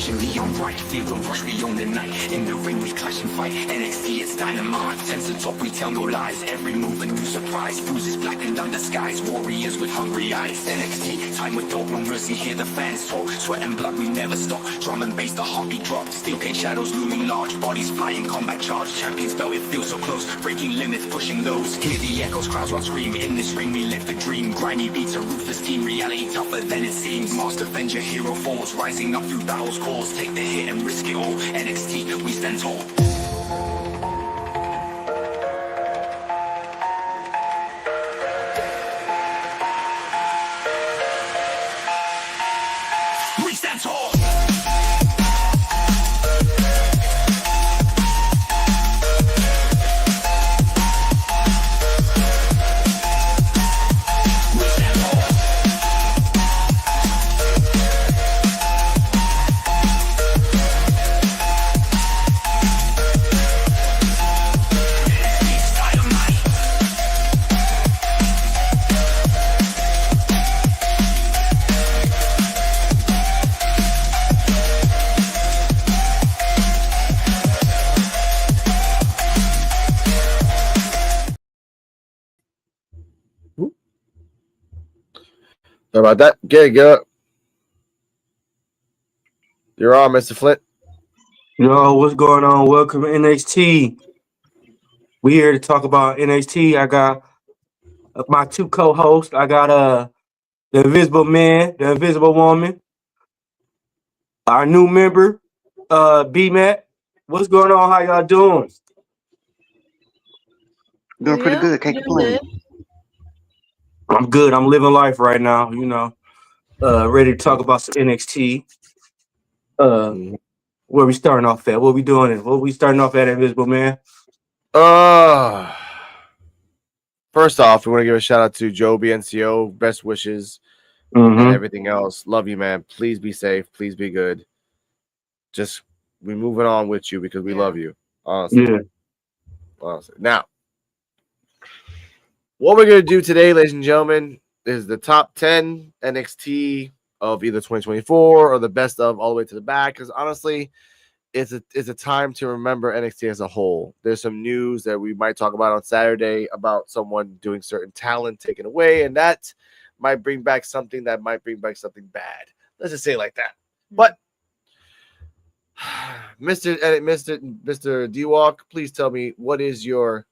passion, the right. Feel the rush, we own the night. In the ring, we clash and fight. NXT, it's dynamite. Sense the top, we tell no lies. Every move a new surprise. Bruises blackened under skies. Warriors with hungry eyes. NXT, time with no mercy. Hear the fans talk. Sweat and blood, we never stop. Drum and bass, the heartbeat drop. Steel cage shadows looming large. Bodies flying, combat charge. Champions belt, it feels so close. Breaking limits, pushing lows. Hear the echoes, crowds will scream. In this ring, we live the dream. Grimy beats, a ruthless team. Reality tougher than it seems. Master Avenger, hero falls. Rising up through battle's calls. Take the hit and risk it all. NXT, we stand tall. We stand tall. Sorry about that. Get up. You're on, Mr. Flint. Yo, what's going on? Welcome to NXT. We here to talk about NXT. I got my two co-hosts. I got the Invisible Man, the Invisible Woman, our new member, B-Matt. What's going on? How y'all doing? Doing pretty good. Can't complain. I'm good. I'm living life right now, you know. Ready to talk about some NXT. Where we starting off at? What we doing? What we starting off at, Invisible Man? First off, we want to give a shout out to Joe BNCO. Best wishes and everything else. Love you, man. Please be safe. Please be good. Just we moving on with you because we love you. Honestly. Yeah. Honestly. Now, what we're gonna do today, ladies and gentlemen, is the top 10 NXT of either 2024 or the best of all the way to the back. Because honestly, it's a time to remember NXT as a whole. There's some news that we might talk about on Saturday about someone doing certain talent taken away, and that might bring back something that might bring back something bad. Let's just say it like that. But Mr. D-Walk, please tell me, what is your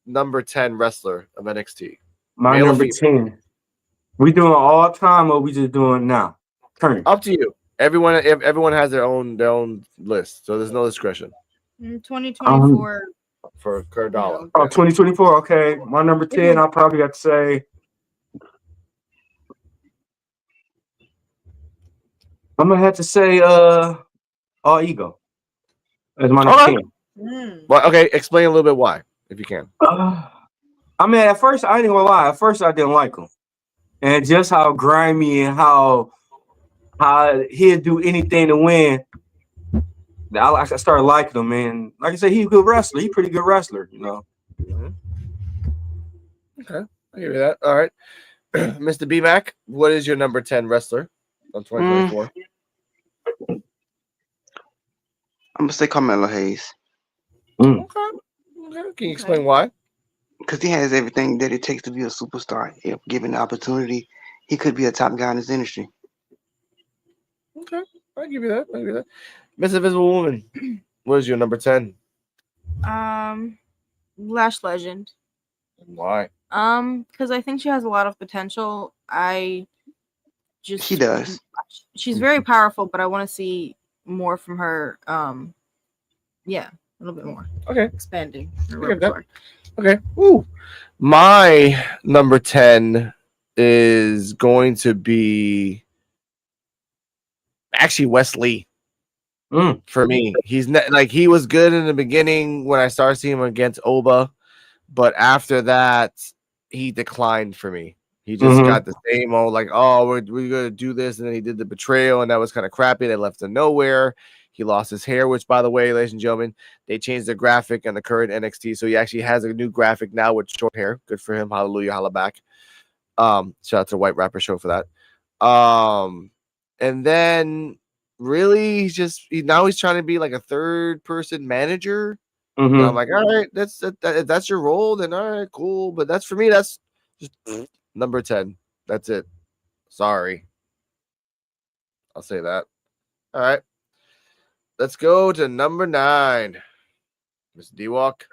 number 10 wrestler of NXT? My Male or number female? 10. We doing all time or we just doing now? Turn. Up to you. Everyone has their own list, so there's no discretion. 2024 for Cardala. Oh, 2024. Okay, my number 10. I probably got to say. I'm gonna have to say All Ego as my number 10. Well, okay, explain a little bit why, if you can. I mean, at first I ain't gonna lie. At first I didn't like him, and just how grimy and how he'd do anything to win. I started liking him, and like I said, he's a good wrestler. He's a pretty good wrestler, you know. Okay, I'll give you that. All right, Mr. B-Mac, what is your number 10 wrestler on 2024? I'm gonna say Carmelo Hayes. Okay. Can you explain why? Because he has everything that it takes to be a superstar. If given the opportunity, he could be a top guy in this industry. Okay, I'll give you that. Miss Invisible Woman, what is your number 10? Lash Legend. Why? Because I think she has a lot of potential. She does. She's very powerful, but I want to see more from her. Yeah, a little bit more. Okay. Expanding. Okay. Ooh. My number 10 is going to be actually Wesley. For me, he's he was good in the beginning when I started seeing him against Oba, but after that he declined for me. He just got the same old we're gonna do this, and then he did the betrayal, and that was kind of crappy. They left him nowhere. He lost his hair, which, by the way, ladies and gentlemen, they changed the graphic on the current NXT, so he actually has a new graphic now with short hair. Good for him. Hallelujah, holla back. Shout out to White Rapper Show for that. And then really, now he's trying to be like a third person manager. Mm-hmm. And I'm like, all right, if that's your role, then all right, cool. But that's for me, that's just number 10. That's it. Sorry. I'll say that. All right. Let's go to number 9. Mr. D-Walk.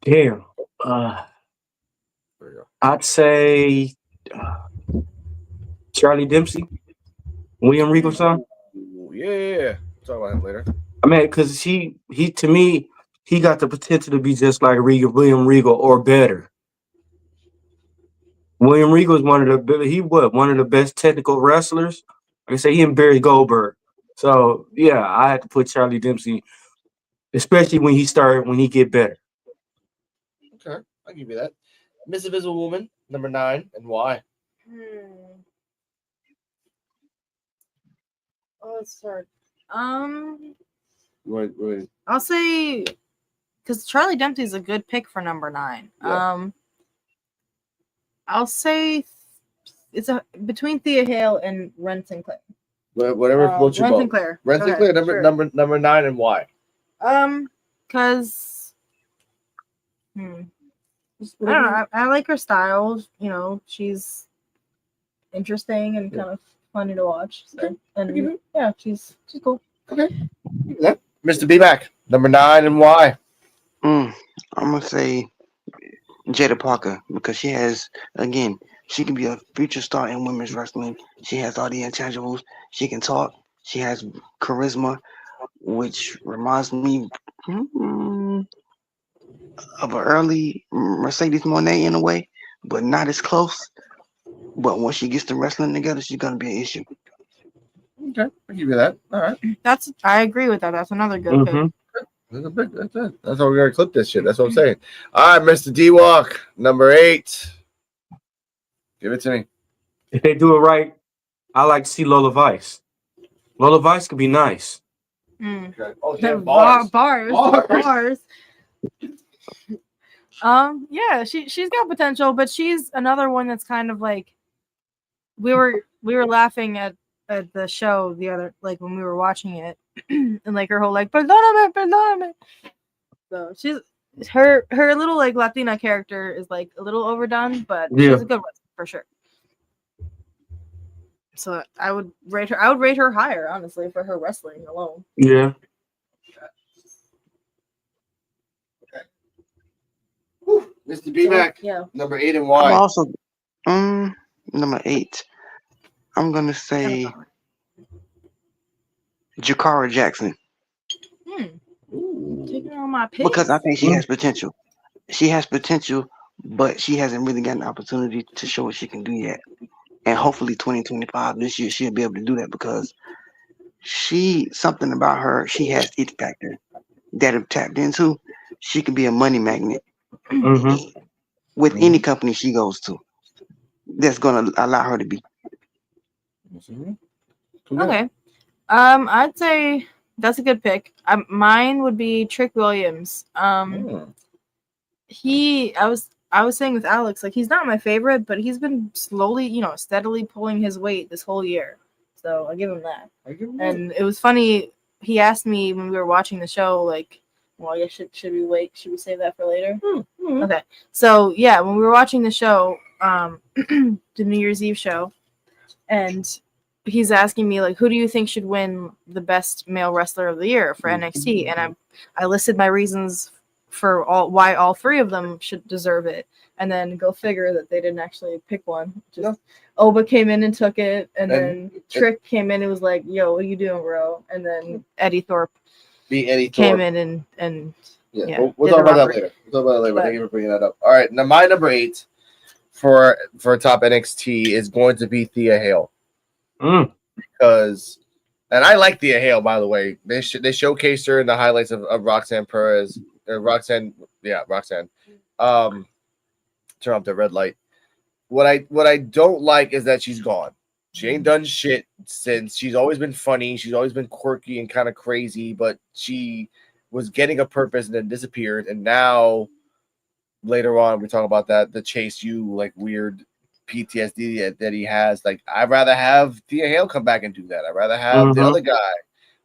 Damn. There we go. I'd say Charlie Dempsey, William Regal's son. Yeah. Talk about him later. I mean, because he to me, he got the potential to be just like William Regal or better. William Regal is one of the best technical wrestlers. Like I say, he and Barry Goldberg. So yeah, I had to put Charlie Dempsey, especially when he get better. Okay, I'll give you that. Miss Invisible Woman, number 9, and why? Oh, it's hard. Wait. I'll say because Charlie Dempsey is a good pick for number 9. Yeah. I'll say it's between Thea Hale and Ren Sinclair. Whatever floats your Ren boat. Sinclair. Ren Go Sinclair, ahead, sure. number 9, and why? Because I don't know. I like her style. You know, she's interesting and kind of funny to watch. So, and yeah, she's cool. Okay. Mr. B-Mac, number 9, and why? I'm gonna say Jada Parker because she can be a future star in women's wrestling. She has all the intangibles. She can talk. She has charisma, which reminds me of an early Mercedes Moné in a way, but not as close. But when she gets the wrestling together, she's gonna be an issue. Okay, I'll give you that. All right. I agree with that. That's another good pick. That's it. That's how we're gonna clip this shit. That's what I'm saying. All right, Mr. D-Walk, number 8. Give it to me. If they do it right, I like to see Lola Vice. Lola Vice could be nice. Okay. Oh, Bars. Yeah, she's got potential, but she's another one that's kind of like we were laughing at the show the other when we were watching it, and like her whole perdóname. So she's her little Latina character is a little overdone, but she's a good one for sure. So I would rate her higher, honestly, for her wrestling alone. Yeah. Mr. B-Mac, number 8, and why? I'm also number 8. I'm gonna say Jakara Jackson. Taking on my picks. Because I think she has potential. She has potential, but she hasn't really gotten the opportunity to show what she can do yet. And hopefully 2025, this year, she'll be able to do that because something about her, she has it factor that if tapped into, she can be a money magnet with any company she goes to. That's going to allow her to be. Okay. I'd say that's a good pick. Mine would be Trick Williams. I was saying with Alex, he's not my favorite, but he's been slowly, steadily pulling his weight this whole year. So I give him that. And it was funny. He asked me when we were watching the show, well, I guess should we wait? Should we save that for later? Okay. So yeah, when we were watching the show, the New Year's Eve show, and he's asking me who do you think should win the best male wrestler of the year for NXT? And I listed my reasons for why all 3 of them should deserve it, and then go figure that they didn't actually pick one. Oba came in and took it, and then Trick came in and was like, "Yo, what are you doing, bro?" And then Eddie Thorpe came in and we'll talk about that later. Thank you for bringing that up. All right, now my number 8 for top NXT is going to be Thea Hale. Because, and I like Thea Hale, by the way. They showcased her in the highlights of Roxanne Perez. Roxanne. Turn off the red light. What I don't like is that she's gone. She ain't done shit since. She's always been funny. She's always been quirky and kind of crazy, but she was getting a purpose and then disappeared. And now, later on, we talk about the Chase U weird PTSD that he has. I'd rather have Thea Hale come back and do that. I'd rather have the other guy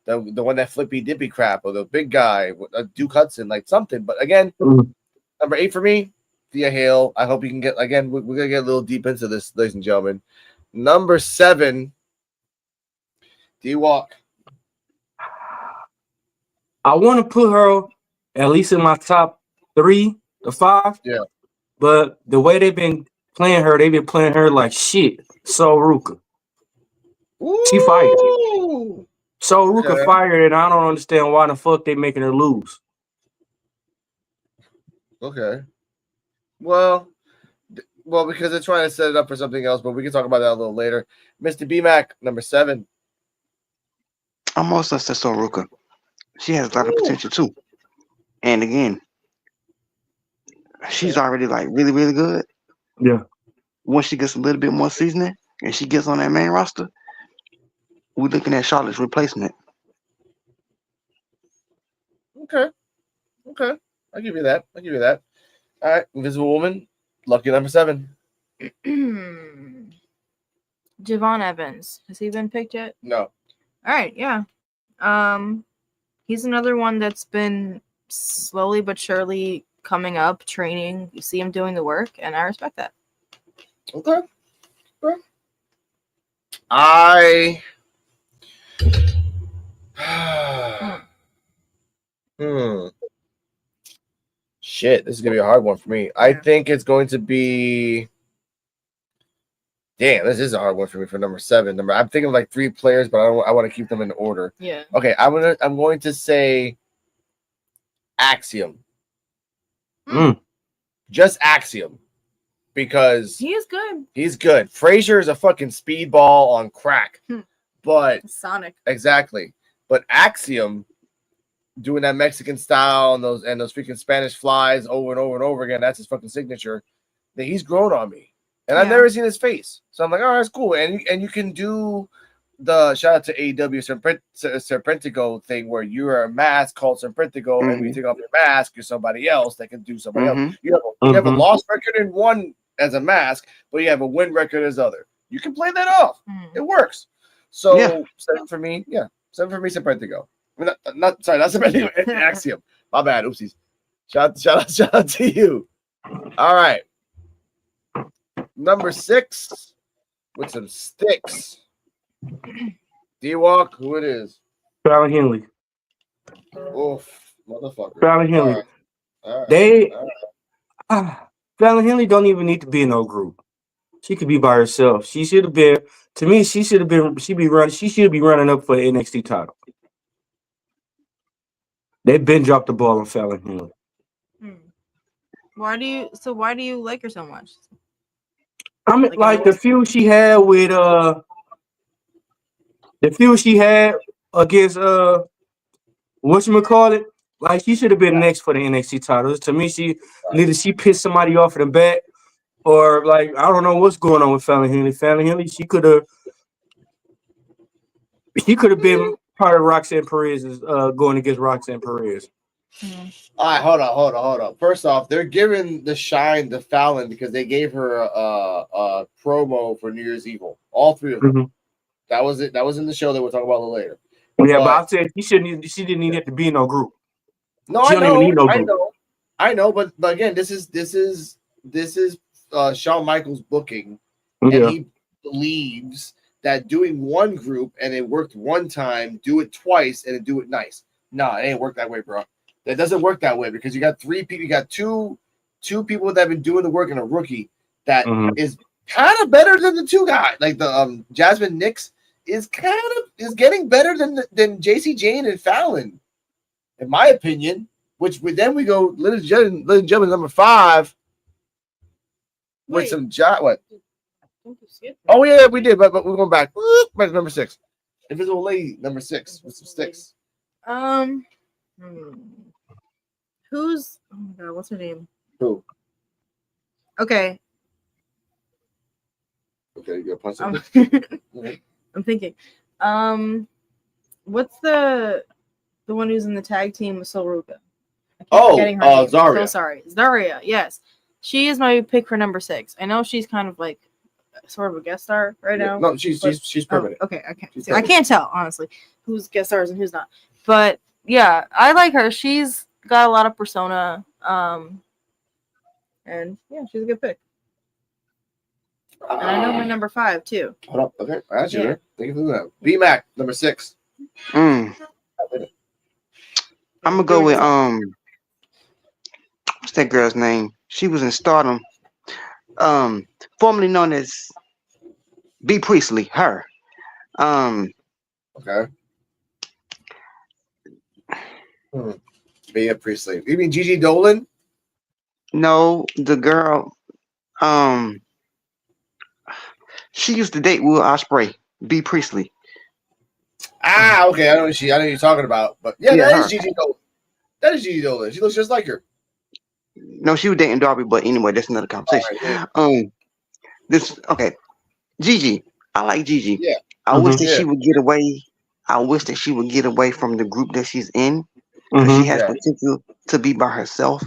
the one that flippy dippy crap, or the big guy, Duke Hudson, like something. But again, number 8 for me, Thea Hale. I hope you can get again. We're gonna get a little deep into this, ladies and gentlemen. Number 7, D-Walk. I want to put her at least in my top 3 to 5. Yeah. But the way they've been playing her like shit. So Ruka. She fired. So Ruka fired, and I don't understand why the fuck they making her lose. Okay. Well, because they're trying to set it up for something else, but we can talk about that a little later. Mr. B-Mac, number 7. I'm also said So Ruka. She has a lot of potential too. And again, she's already like really, really good. Yeah. Once she gets a little bit more seasoning and she gets on that main roster, we're looking at Charlotte's replacement. Okay. I'll give you that. All right, Invisible Woman, lucky number 7. Javon Evans. Has he been picked yet? No. All right, yeah. He's another one that's been slowly but surely coming up, training. You see him doing the work, and I respect that. Okay. Shit, this is gonna be a hard one for me. Yeah. I think it's going to be. Damn, this is a hard one for me for number 7. I'm thinking of like 3 players, but I want to keep them in order. Yeah. Okay, I'm going to say Axiom. Just Axiom, because he is good. He's good. Frazier is a fucking speedball on crack, but Sonic. Exactly. But Axiom, doing that Mexican style and those freaking Spanish flies over and over and over again, that's his fucking signature. That he's grown on me. And I've never seen his face. So I'm like, all right, it's cool. And you can do the shout out to AEW Serpentico thing where you're a mask called Serpentico, and when you take off your mask, you're somebody else that can do somebody else. You have a loss record in one as a mask, but you have a win record as other. You can play that off. It works. So 7 for me, 7 for me, Serpentico. I mean, not Serpentico, Axiom. My bad, oopsies. Shout out to you. All right. Number 6 with some sticks. D-Walk, who it is? Fallon Henley. Oof, motherfucker. Fallon Henley. All right. Fallon Henley don't even need to be in no group. She could be by herself. She should have been. To me, she should be running up for the NXT title. They've been dropped the ball on Fallon Henley. Why do you like her so much? I mean, like the feud she had with against whatchamacallit, like she should have been next for the NXT titles. To me, either she pissed somebody off in the back, or like I don't know what's going on with Fallon Henley. Fallon Henley, she could have been part of Roxanne Perez's going against Roxanne Perez. All right, hold on. First off, they're giving the shine to Fallon because they gave her a promo for New Year's Evil. All 3 of them. That was it. That was in the show that we'll talk about a little later. Yeah, but I said she didn't need it to be in no group. No, I know. But again, this is Shawn Michaels booking, and he believes that doing one group and it worked one time, do it twice and then do it nice. Nah, it ain't work that way, bro. That doesn't work that way because you got 3 people. You got two people that have been doing the work and a rookie that is kind of better than the 2 guys. Like the Jasmine Nix is getting better than JC Jane and Fallon, in my opinion. Then we go, ladies and gentlemen, number 5 with some what? Oh yeah, we did, but we're going back. Back to number 6. Invisible Lady, number 6 with some sticks. Who's oh my god, what's her name? Who? Okay, you got punch I'm thinking. What's the one who's in the tag team with Sol Ruka? Zaria. So sorry. Zaria, yes. She is my pick for number 6. I know she's kind of like sort of a guest star right now. No, she's permanent. Okay, okay. She's See, I can't tell honestly who's guest stars and who's not. But yeah, I like her. She's got a lot of persona. And yeah, she's a good pick. And I know my number 5 too. Hold up. Okay, I asked you Yeah. there. Thank you for that. B-Mac, number 6. I'm gonna go with what's that girl's name? She was in Stardom. Formerly known as B Priestley. Her. Okay. Bea Priestley. You mean Gigi Dolan? No, the girl. She used to date Will Ospreay. B Priestley. Ah, okay. I know who you're talking about. But yeah, Yeah, that her. is Gigi Dolan. That is Gigi Dolan. She looks just like her. No, she was dating Darby, but anyway, that's another conversation. Right, Okay. Gigi. I like Gigi. Yeah. I wish that Yeah. she would get away. I wish that she would get away from the group that she's in. Mm-hmm. Because she has Yeah. potential to be by herself.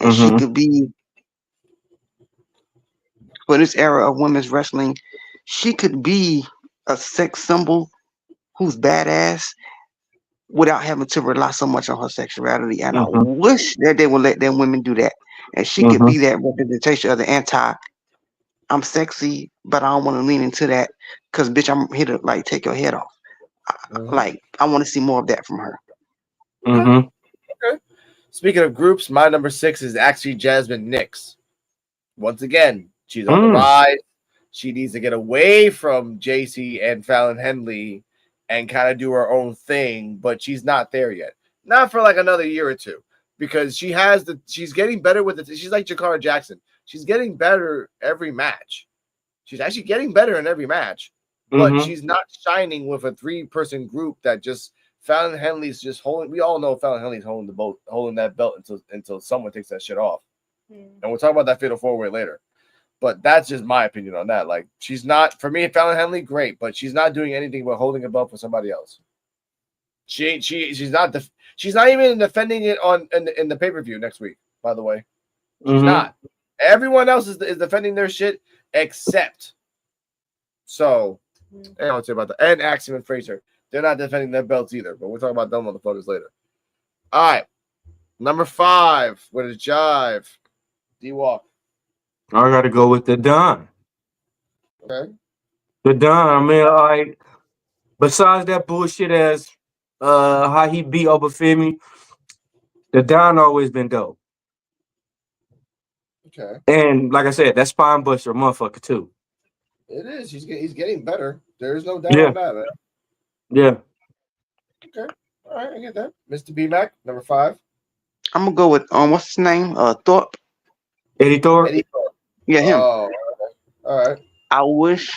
And she could be, for this era of women's wrestling, she could be a sex symbol who's badass without having to rely so much on her sexuality. And I wish that they would let them women do that. And she could be that representation of the I'm sexy, but I don't want to lean into that because, bitch, I'm here to like take your head off. Like, I want to see more of that from her. Okay. Speaking of groups, my number 6 is actually Jasmine Nix. Once again, she's on the rise. She needs to get away from JC and Fallon Henley and kind of do her own thing, but she's not there yet. Not for like another year or two, because she's getting better with it. She's like Jakara Jackson. She's getting better every match. She's actually getting better in every match, but she's not shining with a 3-person group that just Fallon Henley's just holding. We all know Fallon Henley's holding that belt until someone takes that shit off. And we'll talk about that Fatal 4-Way later. But that's just my opinion on that. Like, she's not, for me, Fallon Henley, great, but she's not doing anything but holding a belt for somebody else. She's not even defending it in the pay-per-view next week, by the way. She's not. Everyone else is defending their shit except. So, I don't say about that. And Axiom and Fraser. They're not defending their belts either, but we'll talk about them motherfuckers later. All right. Number 5 with a jive. D-Walk. I gotta go with the Don. Okay. The Don. I mean, like, besides that bullshit as how he beat over Femi, the Don always been dope. Okay. And like I said, that spine buster motherfucker too. It is. He's getting better. There's no doubt on that, man. Yeah. Okay. All right, I get that. Mr. B-Mac, number 5. I'm gonna go with what's his name? Thorpe. Eddie Thorpe. Yeah, him. Oh, okay. All right. I wish,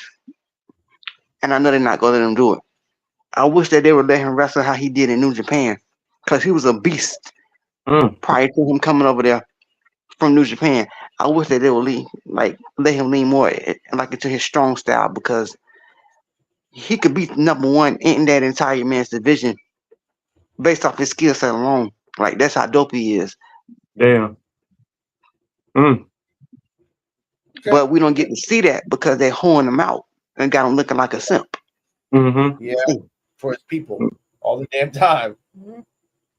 and I know they're not gonna let him do it. I wish that they would let him wrestle how he did in New Japan, because he was a beast prior to him coming over there from New Japan. I wish that they would let him lean more into his strong style, because he could be number 1 in that entire men's division based off his skill set alone. Like, that's how dope he is. Damn. Okay. But we don't get to see that because they're hoeing him out and got him looking like a simp. Yeah, for his people all the damn time.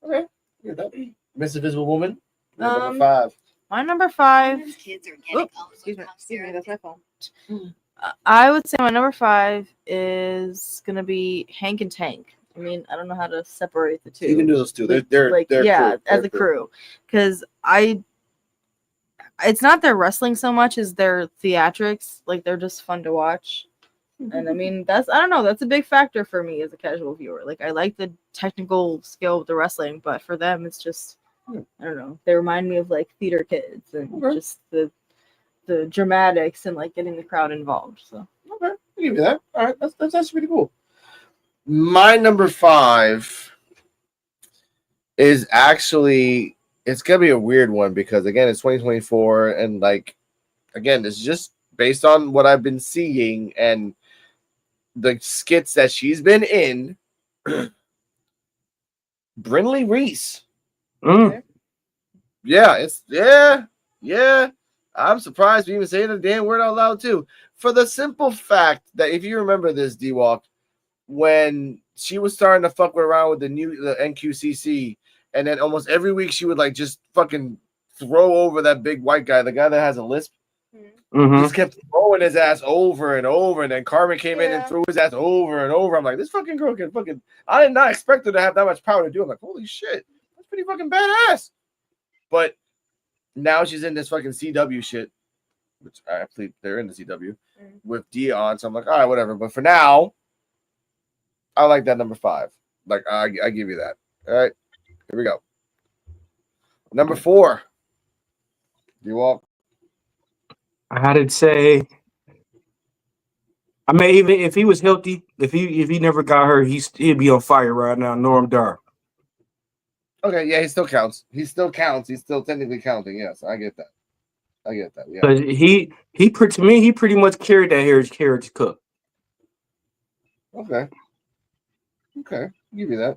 Okay, get that. Miss Invisible Woman, number 5. My number 5. Excuse me, that's my phone. I would say my number 5 is gonna be Hank and Tank. I mean, I don't know how to separate the two. You can do those two. They're like, crew. As a crew, because it's not their wrestling so much as their theatrics. Like, they're just fun to watch. And I mean, that's a big factor for me as a casual viewer. Like, I like the technical skill of the wrestling, but for them, it's just, I don't know. They remind me of like theater kids and just the dramatics and like getting the crowd involved. So okay, I'll give you that. All right, that's pretty cool. My number 5 is actually, it's gonna be a weird one because again, it's 2024, and like, again, it's just based on what I've been seeing and the skits that she's been in. Brinley Reese. Yeah, I'm surprised we even say the damn word out loud too. for the simple fact that if you remember this, D-Walk, when she was starting to fuck around with the NQCC, and then almost every week she would like just fucking throw over that big white guy, the guy that has a lisp. Just kept throwing his ass over and over, and then Carmen came in and threw his ass over and over. I'm like, this fucking girl can fucking. I did not expect her to have that much power to do. I'm like, holy shit, that's pretty fucking badass. But now she's in this fucking CW shit, which actually they're in the CW with Dion. So I'm like, all right, whatever. But for now, I like that number 5. Like, I give you that. All right, here we go. Number 4. You walk. I had to say, I mean, even if he was healthy, if he never got hurt, he'd be on fire right now. Norm Dar. Okay, yeah, he still counts. He still counts. He's still technically counting. Yes, I get that. Yeah. Because to me, he pretty much carried that Heritage Cup. Okay, I'll give you that.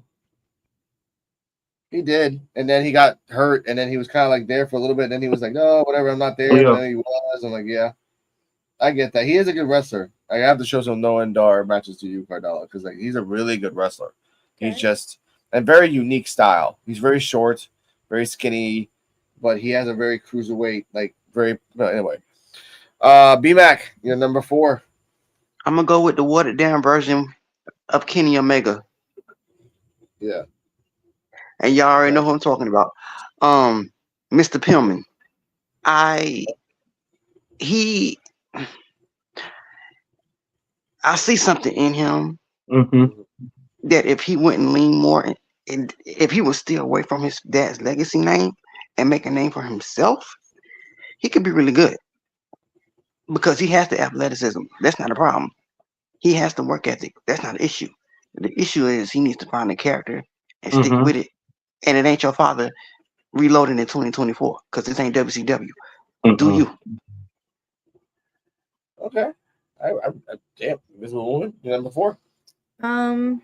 He did, and then he got hurt, and then he was kind of like there for a little bit, and then he was like, no, whatever, I'm not there, but then he was. I'm like, yeah, I get that. He is a good wrestler. I have to show some Noah and Dar matches to you, Cardella, because like he's a really good wrestler. Okay. He's just a very unique style. He's very short, very skinny, but he has a very cruiserweight, anyway. B-Mac, you're number 4. I'm gonna go with the watered down version of Kenny Omega. Yeah. And y'all already know who I'm talking about. Mr. Pillman. I see something in him that if he wouldn't lean more and if he was still away from his dad's legacy name and make a name for himself, he could be really good. Because he has the athleticism. That's not a problem. He has the work ethic. That's not an issue. The issue is he needs to find a character and stick with it. And it ain't your father reloading in 2024 because this ain't WCW. Do you? Okay. Damn, this woman. You're number 4. My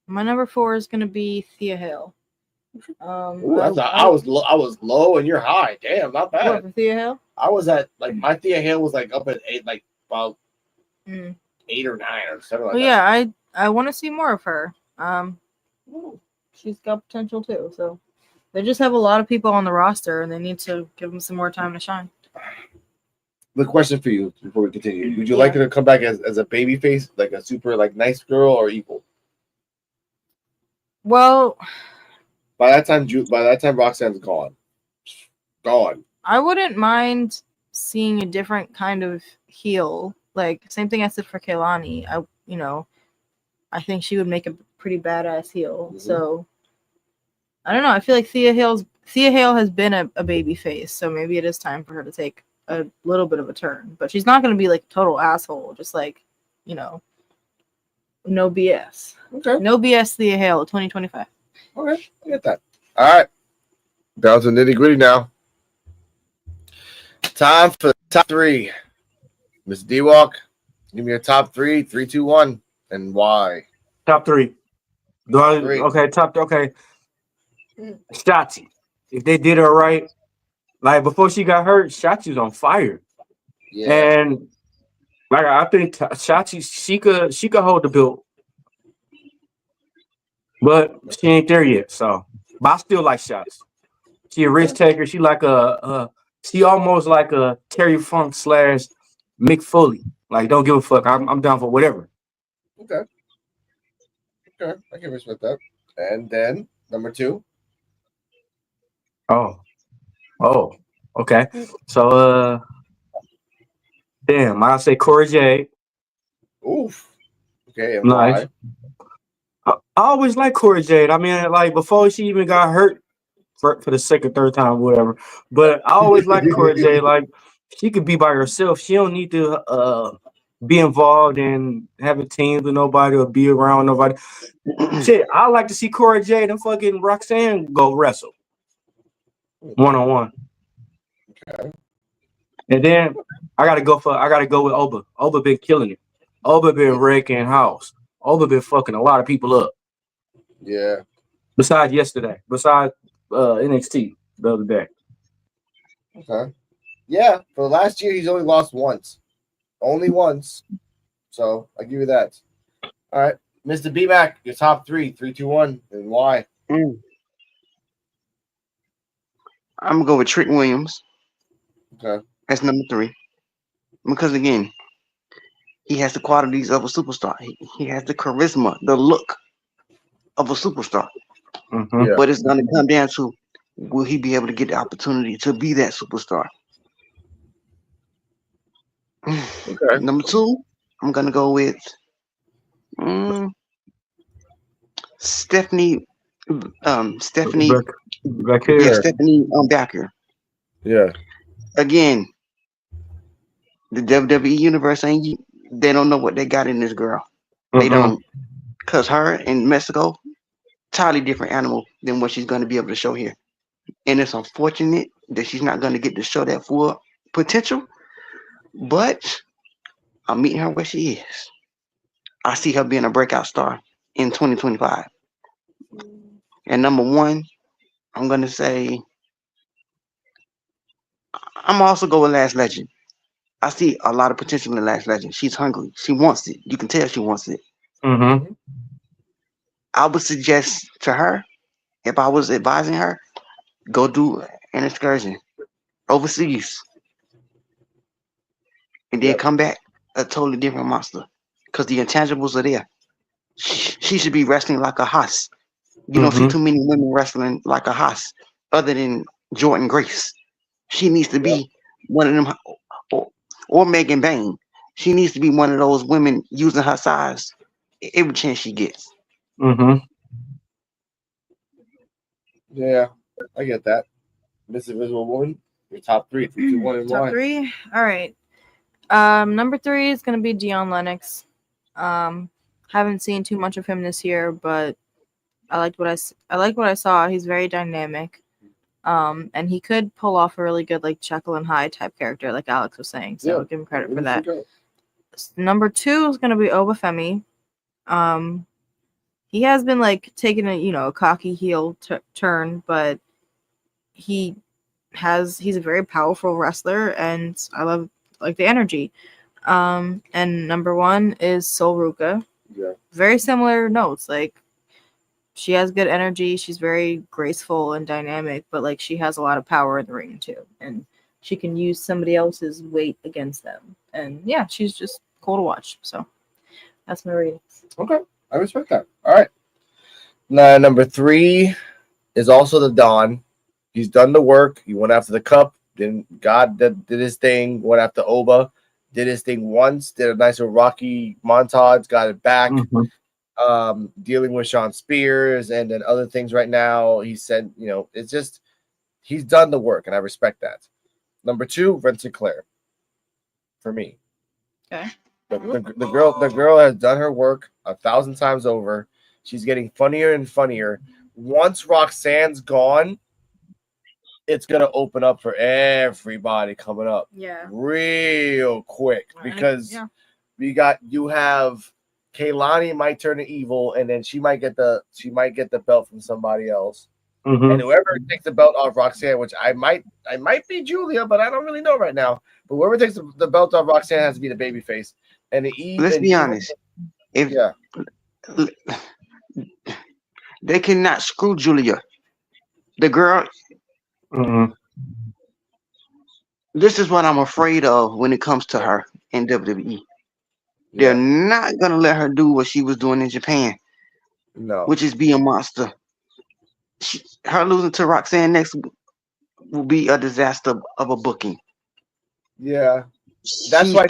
number 4 is gonna be Thea Hale. Ooh, I was low and you're high. Damn, not bad. What, for Thea Hale? I was at like my Thea Hale was like up at 8, like about 8 or 9 or something like that. Yeah, I want to see more of her. She's got potential too. So they just have a lot of people on the roster, and they need to give them some more time to shine. The question for you before we continue: would you like her to come back as a baby face, like a super like nice girl, or evil? Well, by that time, Roxanne's gone. I wouldn't mind seeing a different kind of heel. Like same thing I said for Kaylani. I think she would make a pretty badass heel. So I don't know. I feel like Thea Hale has been a baby face, so maybe it is time for her to take a little bit of a turn. But she's not going to be like a total asshole. Just like, no BS. Okay. No BS Thea Hale 2025. Okay, I get that. All right. Down to nitty gritty now. Time for the top 3. Miss D-Walk, give me your top 3, 3, 2, 1, and why. Top 3. Okay, top 3. Okay. Shotzi. If they did her right, like before she got hurt, Shotzi was on fire. Yeah. And like I think Shotzi, she could hold the belt. But she ain't there yet. So, but I still like Shotzi. She a risk taker. She like she almost like a Terry Funk / Mick Foley. Like, don't give a fuck. I'm down for whatever. Okay, I can respect that. And then number 2. Oh, okay. So, damn, I'll say Cora Jade. Oof. Okay, and nice. Why? I always like Cora Jade. I mean, like before she even got hurt for the second, third time, whatever. But I always like Cora Jade. Like she could be by herself. She don't need to be involved in having teams with nobody or be around nobody. Shit, I like to see Cora Jade and fucking Roxanne go wrestle 1-on-1. Okay. And then I gotta go with Oba. Oba been killing it. Oba been wrecking house. Oba been fucking a lot of people up. Yeah. Besides NXT the other day. Okay. Yeah. For last year, he's only lost once. only once. So I give you that. All right, Mr. B-Mac, your top 3, 3, 2, 1, and why? I'm gonna go with Trick Williams. Okay. That's number 3. Because again, he has the qualities of a superstar. He has the charisma, the look of a superstar. Mm-hmm. Yeah. But it's gonna come down to, will he be able to get the opportunity to be that superstar? Okay. Number 2, I'm gonna go with Stephanie. Stephanie. Back Yeah, here. Stephanie Backer. Yeah. Again, the WWE universe ain't. They don't know what they got in this girl. They don't, cause her in Mexico, entirely different animal than what she's gonna be able to show here. And it's unfortunate that she's not gonna get to show that full potential. But I'm meeting her where she is. I see her being a breakout star in 2025. And number 1, I'm gonna say I'm also go with Last Legend. I see a lot of potential in Last Legend. She's hungry. She wants it. You can tell she wants it. Mm-hmm. I would suggest to her, if I was advising her, go do an excursion overseas and then Yep. come back a totally different monster. Because the intangibles are there. She should be wrestling like a hoss. You don't see too many women wrestling like a hoss other than Jordan Grace. She needs to be one of them, or Megan Bain. She needs to be one of those women using her size every chance she gets. Mm-hmm. Yeah. I get that. Miss Invisible Woman, your top 3, 3, 2, 1, and Top why? 3. All right. Number 3 is gonna be Dion Lennox. Haven't seen too much of him this year, but I liked what I saw. He's very dynamic. And he could pull off a really good like Jekyll and Hyde type character, like Alex was saying. So Yeah. give him credit for Really that. freak out. Number 2 is gonna be Obafemi. He has been like taking a cocky heel turn, but he's a very powerful wrestler, and I love like the energy. And number 1 is Sol Ruka. Yeah. Very similar notes. Like she has good energy. She's very graceful and dynamic, but like she has a lot of power in the ring too, and she can use somebody else's weight against them. And yeah, she's just cool to watch. So that's my ratings. Okay. I respect that. All right. Now, number 3 is also the Don. He's done the work. He went after the cup. Then God did his thing. Went after Oba. Did his thing once. Did a nice little Rocky montage. Got it back. Dealing with Sean Spears and then other things right now. He said, it's just he's done the work, and I respect that. Number 2, Vince Sinclair. For me. Okay. The girl has done her work 1,000 times over. She's getting funnier and funnier. Once Roxanne's gone, it's gonna open up for everybody coming up. Yeah. Real quick because you have Kaylani might turn to evil, and then she might get the belt from somebody else. And whoever takes the belt off Roxanne, which I might be Julia, but I don't really know right now. But whoever takes the belt off Roxanne has to be the babyface. And Let's be honest. If they cannot screw Julia, the girl. This is what I'm afraid of when it comes to her in WWE. They're not gonna let her do what she was doing in Japan. No. Which is be a monster. Her losing to Roxanne next will be a disaster of a booking. Yeah. That's why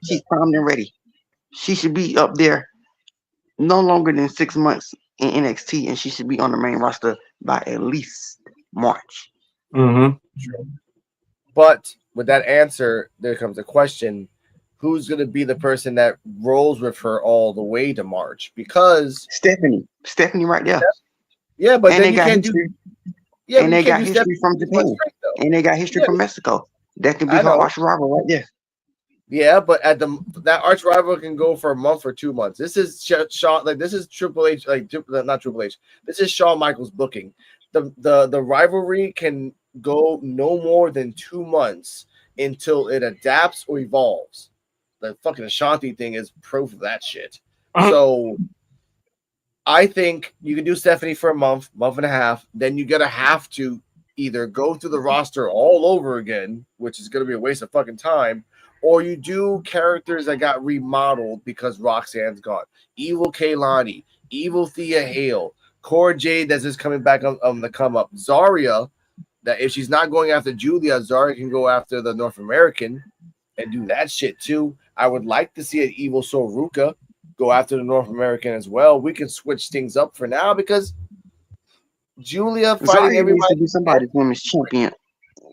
she's primed and ready. She should be up there no longer than 6 months in NXT, and she should be on the main roster by at least March. True. But with that answer, there comes a question: who's going to be the person that rolls with her all the way to March? Because Stephanie right there. Yeah, but and then you can't do. Yeah, and they got history from Japan, and they got history from Mexico. That can be her arch rival right there. Yeah, but that arch rival can go for a month or 2 months. This is Shawn, this is Triple H, not Triple H. This is Shawn Michaels booking. The rivalry can go no more than 2 months until it adapts or evolves. the fucking Ashanti thing is proof of that shit. So I think you can do Stephanie for a month and a half. Then you're gonna have to either go through the roster all over again, which is gonna be a waste of fucking time, or you do characters that got remodeled because Roxanne's gone. Evil Kaylani, Evil Thea Hale, Cora Jade that's just coming back on the come up. Zarya, that if she's not going after Julia, Zarya can go after the North American and do that shit too. I would like to see an Evil Soruka go after the North American as well. We can switch things up for now because Julia fighting Zarya needs to everybody. be somebody's women's champion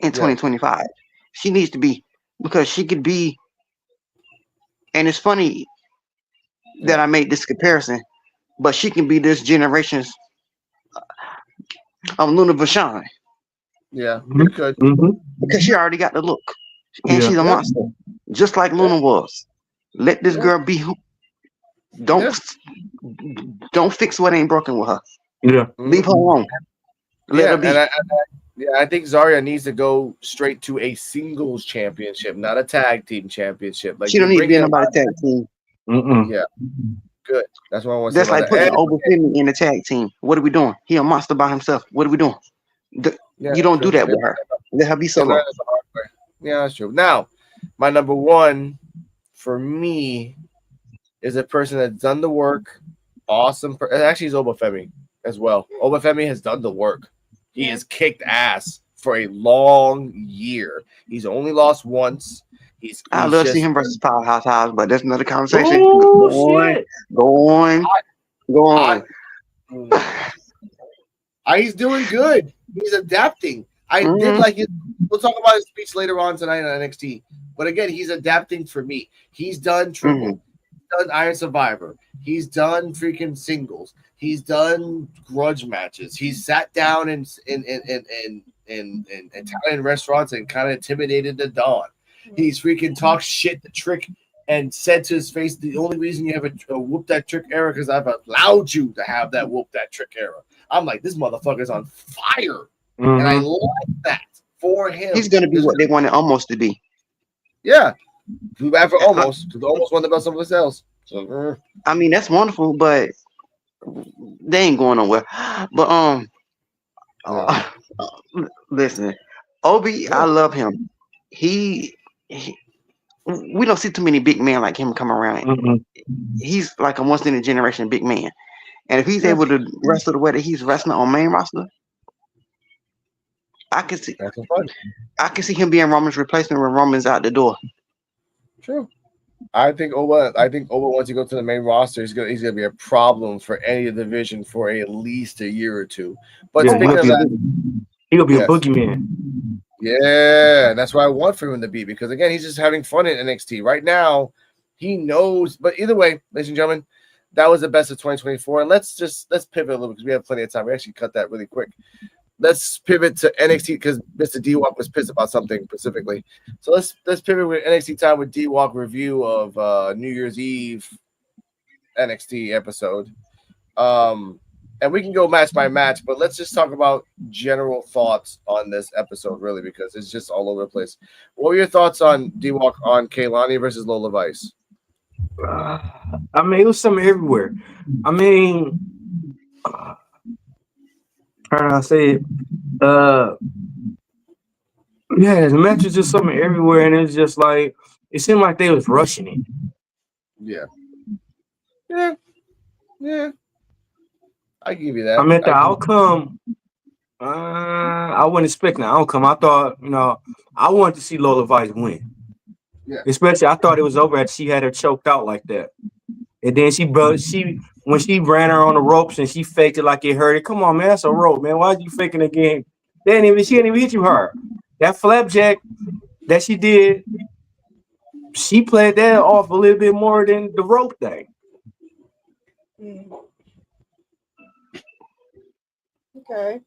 in 2025. She needs to be, because she could be. And it's funny that I made this comparison, but she can be this generation's Luna Vachon. Yeah, you could. Because she already got the look. And she's a monster. Just like Luna was. Let this girl be. Don't fix what ain't broken with her. Yeah. Leave her alone. Let her be. And I think Zarya needs to go straight to a singles championship, not a tag team championship. Like, she don't need to be in nobody's tag team. Yeah. Good. That's what I want to say. That's like putting Obafemi in the tag team. What are we doing? He a monster by himself. What are we doing? You don't do that with her. Let her be solo. Yeah, that's true. Now, my number one for me is a person that's done the work. Awesome. Actually, he's Obafemi as well. Obafemi has done the work. He has kicked ass for a long year. He's only lost once. I love to see him versus Powerhouse House, but that's another conversation. Oh, Go on. He's doing good. He's adapting. I did like it. We'll talk about his speech later on tonight on NXT. But again, he's adapting for me. He's done triple. He's done Iron Survivor. He's done freaking singles. He's done grudge matches. He's sat down in Italian restaurants and kind of intimidated the Don. He's freaking talked shit to Trick and said to his face, the only reason you have a whoop that trick era because I've allowed you to have that whoop that trick era. I'm like, this motherfucker's on fire. And I like that for him. He's going to be what they wanted almost to be. Yeah. Too bad for almost. Because almost won the belt someplace else. So, I mean, that's wonderful, but they ain't going nowhere. But listen, Obi, I love him. We don't see too many big men like him come around. He's like a once in a generation big man, and if he's able to wrestle the way that he's wrestling on main roster, I can see him being Roman's replacement when Roman's out the door. True. I think Oba once you go to the main roster, he's gonna be a problem for any division for at least a year or two. But speaking of that, he'll be a boogeyman. Yeah, that's what I want for him to be, because again, he's just having fun in NXT right now. He knows, but either way, ladies and gentlemen, that was the best of 2024. And let's pivot a little because we have plenty of time. We actually cut that really quick. Let's pivot to NXT because Mr. D-Walk was pissed about something specifically. So let's pivot with NXT time with D-Walk review of New Year's Eve NXT episode. And we can go match by match, but let's just talk about general thoughts on this episode, really, because it's just all over the place. What were your thoughts on D-Walk on Kaylani versus Lola Vice? I mean, it was something everywhere. I mean, how do I say it? The match was just something everywhere, and it's just like it seemed like they was rushing it. Yeah. I give you that. I mean, the outcome, I wasn't expecting the outcome. I thought, I wanted to see Lola Vice win. Yeah. Especially, I thought it was over after she had her choked out like that. And then when she ran her on the ropes and she faked it like it hurt it. Come on, man, that's a rope, man. Why are you faking again? She didn't even hit you hard. That flapjack that she did, she played that off a little bit more than the rope thing. Okay.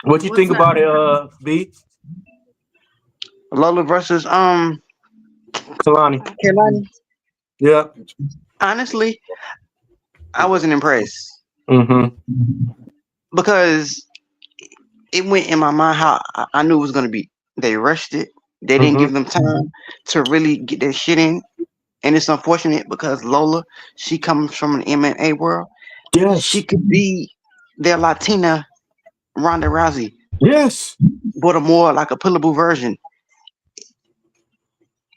What you think about it, B? Lola versus Kalani. Yeah. Honestly, I wasn't impressed. Mm-hmm. Because it went in my mind how I knew it was gonna be. They rushed it. They didn't give them time to really get their shit in. And it's unfortunate because Lola, she comes from an MMA world. She Yes. could be their Latina Ronda Rousey, Yes. but a more like a pullable version.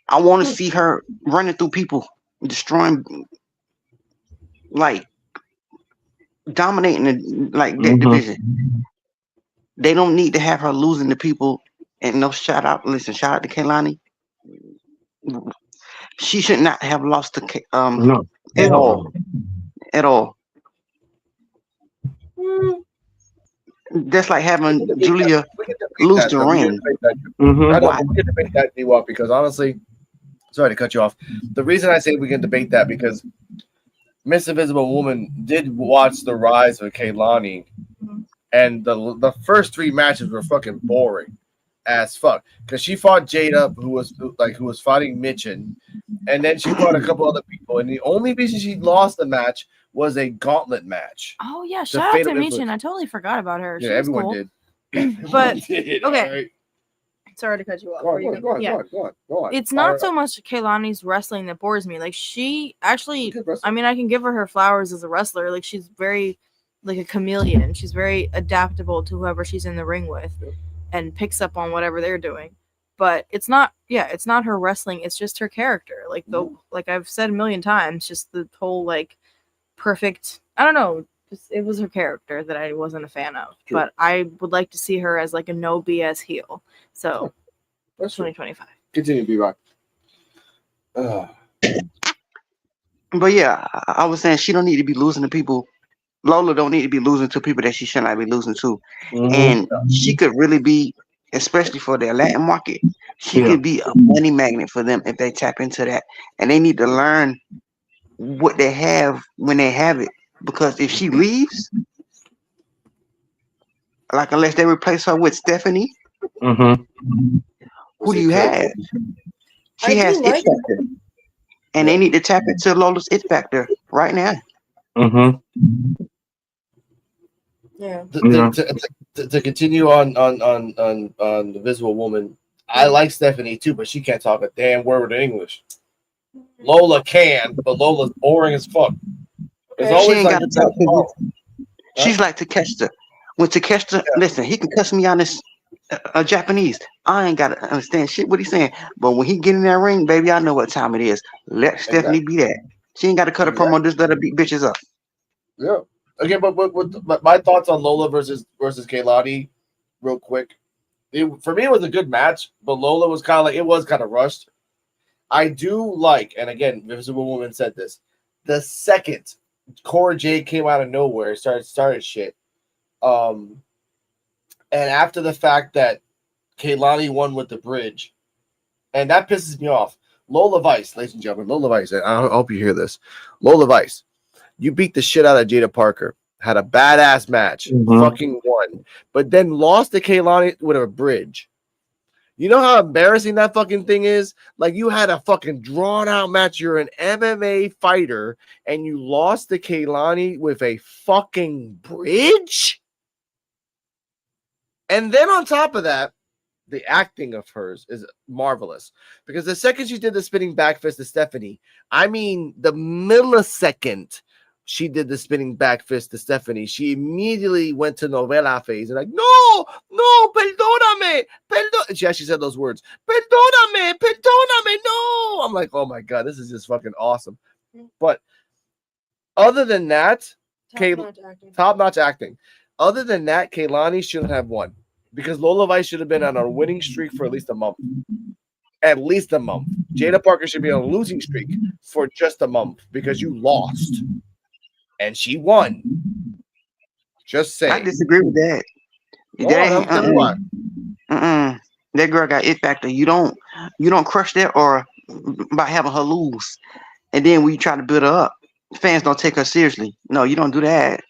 I want to see her running through people, destroying, like dominating like that division. They don't need to have her losing to people. And no shout out, listen, shout out to Kaylani. She should not have lost to No. at all, at all. That's like having Julia We can debate lose that, the though. We can ring. debate that. I know, Why? but we can debate that, D-Walk, because honestly, sorry to cut you off. The reason I say we can debate that because Miss Invisible Woman did watch the rise of Kaylani, and the first 3 matches were fucking boring as fuck because she fought Jada, who was fighting Mitchin, and then she fought a couple other people, and the only reason she lost the match was a gauntlet match. Oh yeah, The shout out Fatal to Michin. Influence. I totally forgot about her. Yeah, She was everyone cool. did. But Did, okay. alright. Sorry to cut you off. Go on. It's not so much Kaylani's wrestling that bores me. Like she actually, I mean, I can give her flowers as a wrestler. Like she's very like a chameleon. She's very adaptable to whoever she's in the ring with, and picks up on whatever they're doing. But it's not her wrestling. It's just her character. Like like I've said a million times, just the whole like perfect. I don't know. It was her character that I wasn't a fan of. True. But I would like to see her as like a no BS heel. So That's 2025. Continue, B-Rock. But yeah, I was saying she don't need to be losing to people. Lola don't need to be losing to people that she should not be losing to. And she could really be, especially for their Latin market, she could be a money magnet for them if they tap into that. And they need to learn what they have when they have it. Because if she leaves, like unless they replace her with Stephanie, who do you have? She has it factor. And they need to tap into Lola's it factor right now. Yeah. To continue on the Visible Woman, I like Stephanie too, but she can't talk a damn word of English. Lola can, but Lola's boring as fuck. It's She always ain't like got to talk to you. She's like Takeshita. When Takeshita, listen, he can cuss me on this Japanese. I ain't got to understand shit what he's saying. But when he get in that ring, baby, I know what time it is. Let Stephanie be that. She ain't got to cut a promo. Just let her beat bitches up. Yeah. Okay, but my thoughts on Lola versus Kaylani, real quick. For me, it was a good match, but Lola was kind of rushed. I do like, and again, Visible Woman said this. The second Cora Jade came out of nowhere, started shit. And after the fact that Kaylani won with the bridge, and that pisses me off. Lola Vice, ladies and gentlemen, Lola Vice. I hope you hear this. Lola Vice, you beat the shit out of Jada Parker. Had a badass match, fucking won, but then lost to Kaylani with a bridge. You know how embarrassing that fucking thing is? Like, you had a fucking drawn-out match. You're an MMA fighter, and you lost to Kaylani with a fucking bridge? And then on top of that, the acting of hers is marvelous. Because the second she did the spinning back fist to Stephanie, I mean, the millisecond she did the spinning back fist to Stephanie, she immediately went to novela phase and like, no, perdóname, she actually said those words, perdóname, no. I'm like, oh my God, this is just fucking awesome. But other than that, top-notch acting. Other than that, Kaylani shouldn't have won because Lola Vice should have been on a winning streak for at least a month. At least a month. Jada Parker should be on a losing streak for just a month because you lost. And she won. Just saying. I disagree with that. That girl got it factor. You don't crush that or by having her lose. And then when you try to build her up, fans don't take her seriously. No, you don't do that.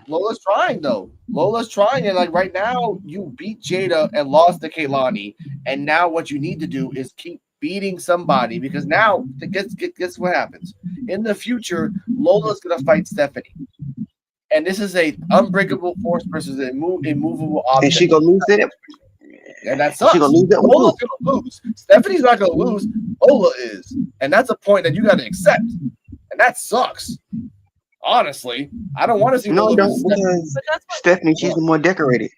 Lola's trying though. Lola's trying, and like right now, you beat Jada and lost to Kaylani, and now what you need to do is keep beating somebody because now guess what happens in the future. Lola's gonna fight Stephanie, and this is a unbreakable force versus a immovable object. And she gonna lose it. And that sucks. She gonna lose that one Lola's too. gonna lose. Stephanie's not gonna lose. Lola is, and that's a point that you got to accept, and that sucks. Honestly, I don't want to see No, Lola don't, lose. because But that's what, Stephanie, she's the more decorated.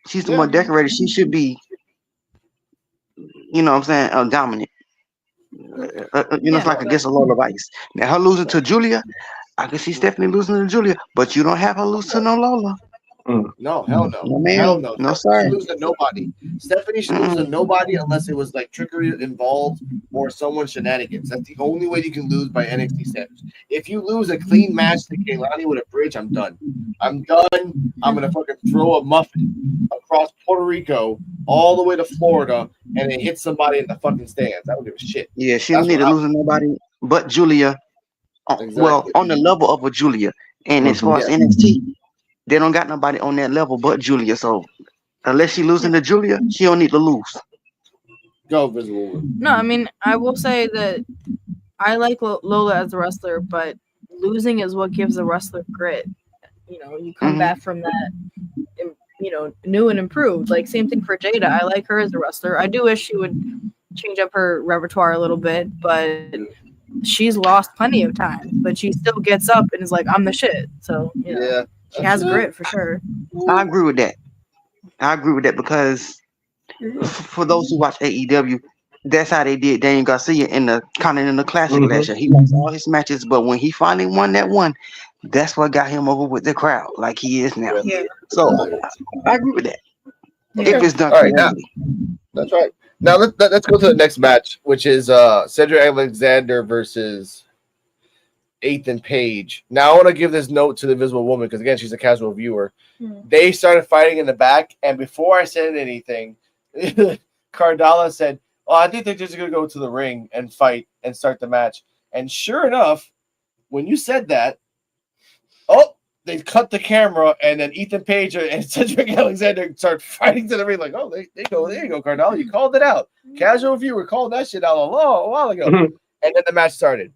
She's the more decorated. She should be, you know what I'm saying, dominant. It's like against a load of ice. Now, her losing to Julia, I can see Stephanie losing to Julia, but you don't have her lose to no Lola. No, hell no. No, ma'am. Hell no. No, Stephanie sir. should lose to nobody. Stephanie should lose to nobody unless it was like trickery involved or someone's shenanigans. That's the only way you can lose by NXT standards. If you lose a clean match to Kaylani with a bridge, I'm done. I'm done. I'm gonna fucking throw a muffin across Puerto Rico all the way to Florida and then hit somebody in the fucking stands. I don't give a shit. Yeah, she don't need to lose to nobody but Julia. Well, Exactly. on the level of a Julia. And as far as NXT, they don't got nobody on that level but Julia. So unless she losing to Julia, she don't need to lose. Go, Visible Woman. no, I mean, I will say that I like Lola as a wrestler, but losing is what gives a wrestler grit. You know, you come back from that, new and improved. Like, same thing for Jada. I like her as a wrestler. I do wish she would change up her repertoire a little bit, but she's lost plenty of time. But she still gets up and is like, I'm the shit. So, she has grit for sure. I agree with that. Because for those who watch AEW, that's how they did Daniel Garcia in the Continental Classic last year. He lost all his matches, but when he finally won that one, that's what got him over with the crowd, like he is now. Yeah. So I agree with that. Yeah. If it's done All right, correctly. That's right. Now let's go to the next match, which is Cedric Alexander versus Ethan Page. Now I want to give this note to the Invisible Woman because again she's a casual viewer. They started fighting in the back, and before I said anything, Cardala said, "Oh, I think they're just gonna go to the ring and fight and start the match." And sure enough, when you said that, they cut the camera, and then Ethan Page and Cedric Alexander start fighting to the ring. Like, oh, they go, there you go, Cardala, you called it out. Casual viewer called that shit out a while ago, and then the match started.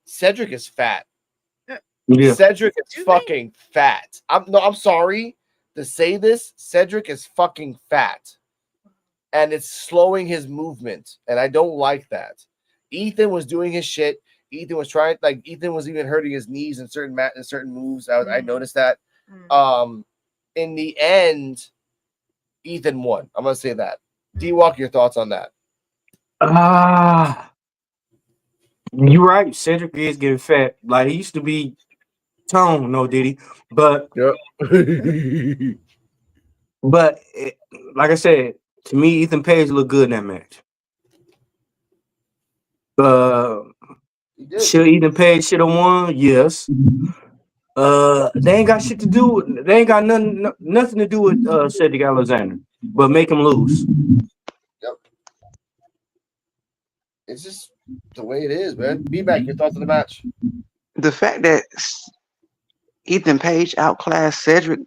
Cedric is fat. Yeah. Cedric is fucking fat. I'm sorry to say this. Cedric is fucking fat. And it's slowing his movement. And I don't like that. Ethan was doing his shit. Ethan was trying, Ethan was even hurting his knees in certain moves. I noticed that. In the end, Ethan won. I'm gonna say that. D-Walk, your thoughts on that? You're right. Cedric is getting fat. Like he used to be toned, no Diddy. But but like I said, to me, Ethan Page looked good in that match. Should Ethan Page should have won? Yes. They ain't got shit to do. They ain't got nothing to do with Cedric Alexander, but make him lose. Yep. It's just the way it is, man. Be back. Your thoughts on the match? The fact that Ethan Page outclassed Cedric,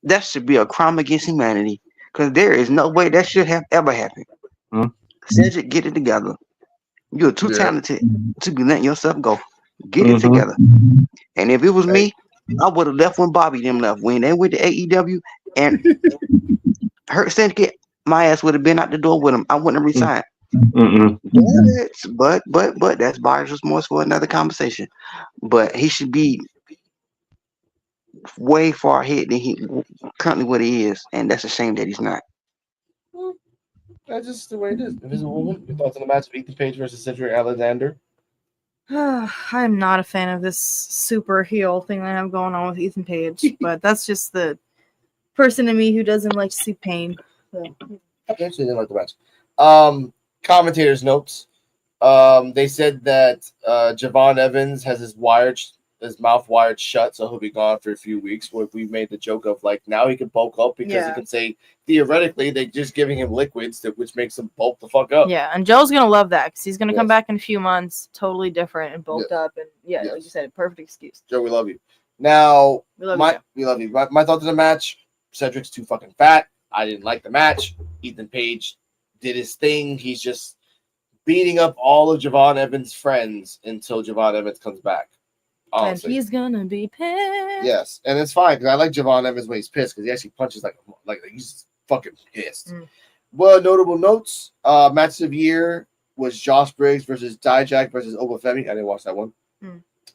that should be a crime against humanity. Because there is no way that should have ever happened. Cedric, get it together. You're too talented to be letting yourself go. Get it together. And if it was me, I would have left when Bobby them left. When they went to AEW and hurt Cedric, my ass would have been out the door with him. I wouldn't have resigned. But that's buyer's remorse for another conversation. But he should be way far ahead than he currently what he is, and that's a shame that he's not. That's just the way it is. Invisible Woman, your thoughts on the match of Ethan Page versus Cedric Alexander? I'm not a fan of this super heel thing that I have going on with Ethan Page, but that's just the person in me who doesn't like to see pain. So. Okay, so they didn't like the match. Commentators' notes. They said that Javon Evans has his mouth wired shut, so he'll be gone for a few weeks. We made the joke of now he can bulk up because he can say theoretically they're just giving him liquids which makes him bulk the fuck up. Yeah, and Joe's gonna love that because he's gonna come back in a few months, totally different and bulked up, and like you said, perfect excuse. Joe, we love you. Now, we love you. My thoughts on the match: Cedric's too fucking fat. I didn't like the match. Ethan Page did his thing. He's just beating up all of Javon Evans' friends until Javon Evans comes back. Honestly. And he's gonna be pissed. Yes, and it's fine because I like Javon Evans when he's pissed because he actually punches like he's fucking pissed. Well, notable notes: match of the year was Josh Briggs versus Dijak versus Obafemi. I didn't watch that one.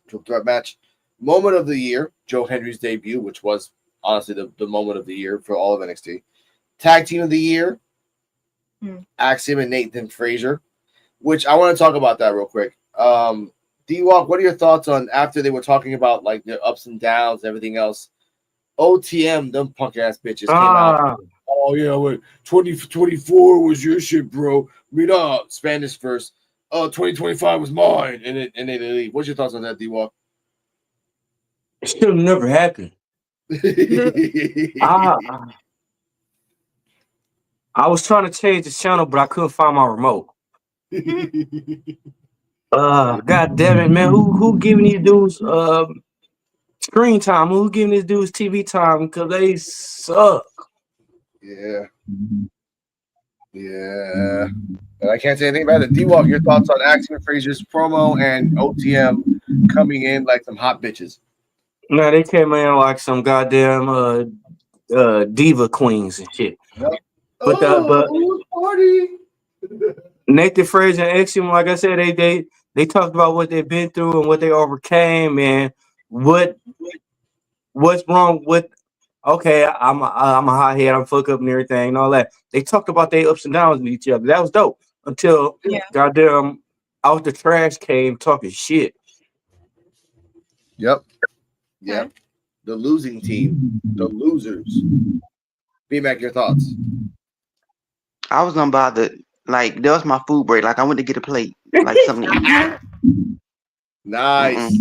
Triple threat match. Moment of the year: Joe Henry's debut, which was honestly the moment of the year for all of NXT. Tag team of the year: Axiom and Nathan Frazier. Which I want to talk about that real quick. D-Walk, what are your thoughts on after they were talking about like their ups and downs and everything else? OTM, them punk ass bitches came out. Oh yeah, wait, 2024 was your shit, bro. Spanish first. 2025 was mine, and they leave. What's your thoughts on that, D-Walk? It should have never happened. I was trying to change the channel, but I couldn't find my remote. God damn it, man! Who giving these dudes screen time? Who giving these dudes TV time? Because they suck. Yeah. And I can't say anything about it. D-Walk, your thoughts on Axiom Frazier's promo and OTM coming in like some hot bitches? No, they came in like some goddamn diva queens and shit. Yep. But party. Nathan Frazier and Axiom, like I said, they talked about what they've been through and what they overcame and what's wrong with. Okay, I'm a hothead, I'm fuck up and everything and all that. They talked about their ups and downs with each other. That was dope until goddamn out the trash came talking shit. Yep. The losing team, the losers. B-Mac, your thoughts? I was gonna buy that was my food break. Like I went to get a plate, like something to eat. Nice.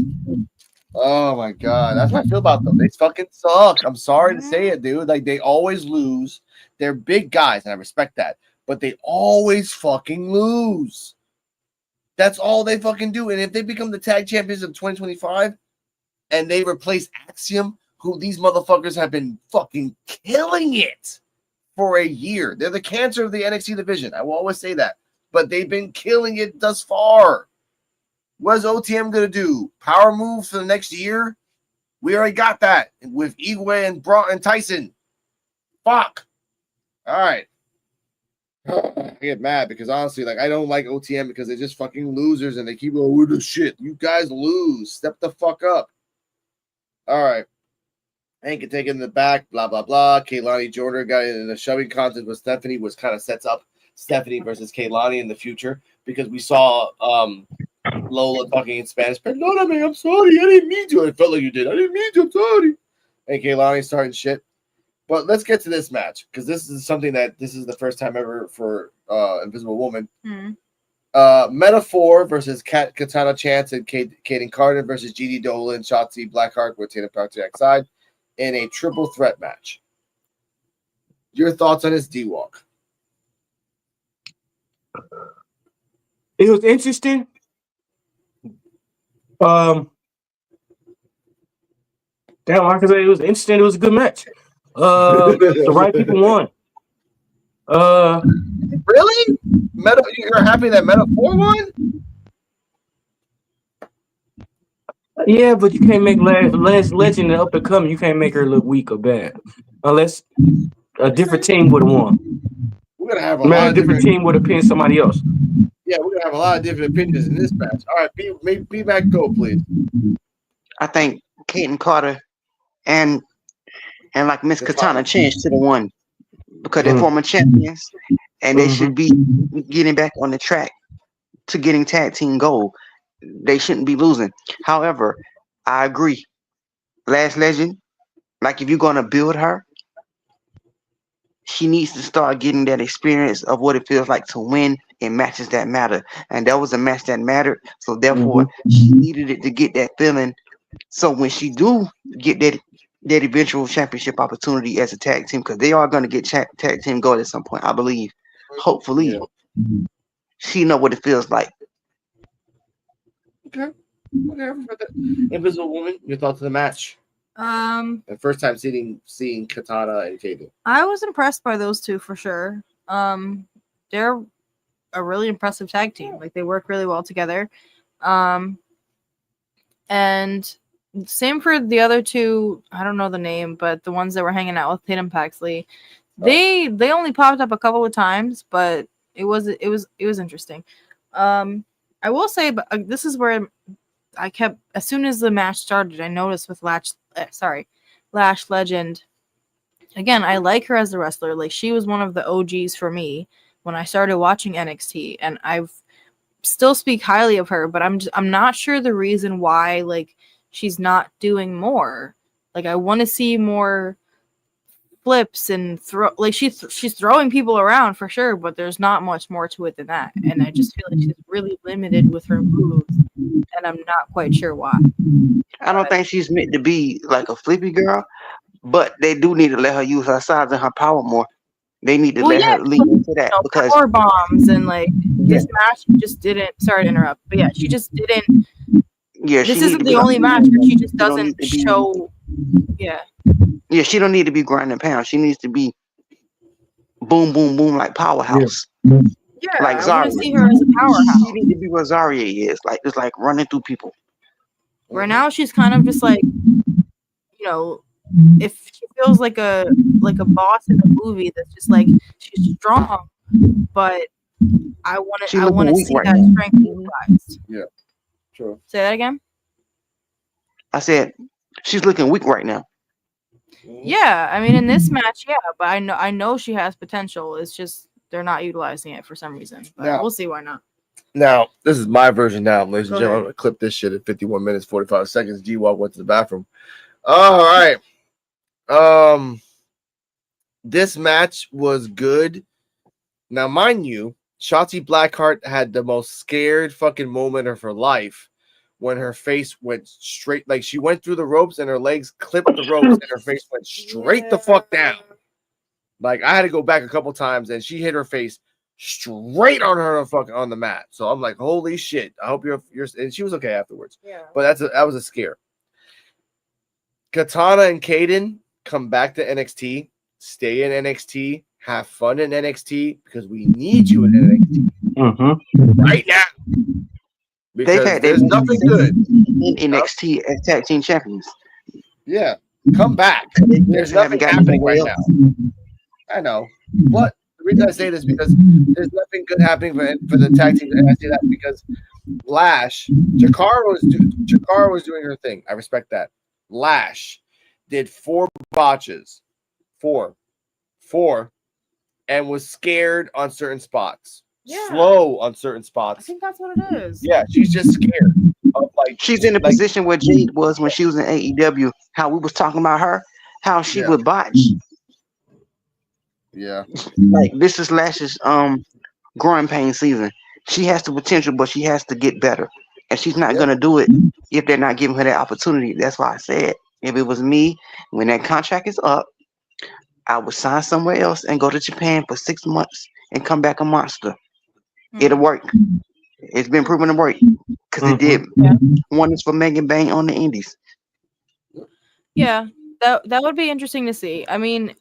Oh my god, that's what I feel about them. They fucking suck. I'm sorry to say it, dude. Like they always lose. They're big guys, and I respect that, but they always fucking lose. That's all they fucking do. And if they become the tag champions of 2025, and they replace Axiom, who these motherfuckers have been fucking killing it for a year. They're the cancer of the NXT division. I will always say that, but they've been killing it thus far. What is OTM going to do? Power move for the next year? We already got that with Igwe and Tyson. Fuck. All right. I get mad because honestly, like I don't like OTM because they're just fucking losers and they keep going, we're the shit. You guys lose. Step the fuck up. All right. Hank can take it in the back, blah, blah, blah. Kaylani Jordan got in a shoving contest with Stephanie, which kind of sets up Stephanie versus Kaylani in the future because we saw Lola talking in Spanish. Perdóname, I'm sorry. I didn't mean to. I felt like you did. I didn't mean to. I'm sorry. And Kaylani starting shit. But let's get to this match because this is something this is the first time ever for Invisible Woman. Metaphor versus Katana Chance and Kaden Carter versus GD Dolan, Shotzi Blackheart with Tatum Park side in a triple threat match. Your thoughts on this, D-Walk? It was interesting. Damn, like I said, it was interesting. It was a good match. The right people won. Really? You're happy that Metaphor won? Yeah, but you can't make last legend and up and coming. You can't make her look weak or bad, unless a different team would have won. We're gonna have a different team would have pinned somebody else. Yeah, we're gonna have a lot of different opinions in this match. All right, be back, go please. I think Kaden Carter and like Miss Katana changed to the one because they're former champions and they should be getting back on the track to getting tag team gold. They shouldn't be losing. However, I agree. Last Legend, like if you're gonna build her, she needs to start getting that experience of what it feels like to win in matches that matter. And that was a match that mattered. So therefore, she needed it to get that feeling. So when she do get that eventual championship opportunity as a tag team, because they are going to get tag team gold at some point, I believe. Hopefully, she know what it feels like. Okay. Invisible Woman, your thoughts on the match? The first time seeing Katana and Kaden. I was impressed by those two for sure. They're a really impressive tag team. Like they work really well together. And same for the other two. I don't know the name, but the ones that were hanging out with Tatum Paxley, they only popped up a couple of times, but it was interesting. I will say, but this is where I kept, as soon as the match started, I noticed with Lash Legend. Again, I like her as a wrestler. Like, she was one of the OGs for me when I started watching NXT, and I've still speak highly of her, but I'm not sure the reason why like she's not doing more. Like, I want to see more flips and she's throwing people around for sure, but there's not much more to it than that. And I just feel like she's really limited with her moves, and I'm not quite sure why. I don't think she's meant to be like a flippy girl, but they do need to let her use her size and her power more. They need to let her lean into that because power bombs and like this match just didn't. Sorry to interrupt, but yeah, she just didn't. Yeah, this isn't the only match where she just doesn't show. Yeah. Yeah, she don't need to be grinding pounds. She needs to be boom, boom, boom like powerhouse. Yeah, like I Zarya. want to see her as a powerhouse. She needs to be what Zarya is, like just like running through people. Right now, she's kind of just like, if she feels like a boss in a movie that's just like she's strong, but I want to see right that now. strength utilized. Yeah, sure. Say that again. I said she's looking weak right now. Yeah, I mean in this match, yeah, but I know she has potential. It's just they're not utilizing it for some reason. But we'll see why not. Now, this is my version now, ladies and Go gentlemen. ahead. I'm going to clip this shit at 51 minutes, 45 seconds. G-Walk went to the bathroom. All right. This match was good. Now, mind you, Shotzi Blackheart had the most scared fucking moment of her life when her face went straight, like she went through the ropes and her legs clipped the ropes and her face went straight the fuck down. Like, I had to go back a couple times and she hit her face straight on her fucking on the mat. So I'm like, holy shit. I hope you're and she was okay afterwards. Yeah. But that was a scare. Katana and Kaden come back to NXT, stay in NXT, have fun in NXT because we need you in NXT right now. Because there's nothing good in NXT as tag team champions. Yeah, come back. There's nothing happening right now. I know, but the reason I say this is because there's nothing good happening for the tag team, and I say that because Jakara was doing her thing. I respect that. Lash did 4 botches, four, and was scared on certain spots. Yeah. Slow on certain spots. I think that's what it is. Yeah, she's just scared. She's in the position where Jade was when she was in AEW. How we was talking about her, how she would botch. Yeah. Like this is Lash's growing pain season. She has the potential, but she has to get better. And she's not gonna do it if they're not giving her that opportunity. That's why I said if it was me, when that contract is up, I would sign somewhere else and go to Japan for 6 months and come back a monster. It'll work. It's been proven to work because it did. One is for Megan Bang on the Indies. Yeah, that would be interesting to see. I mean,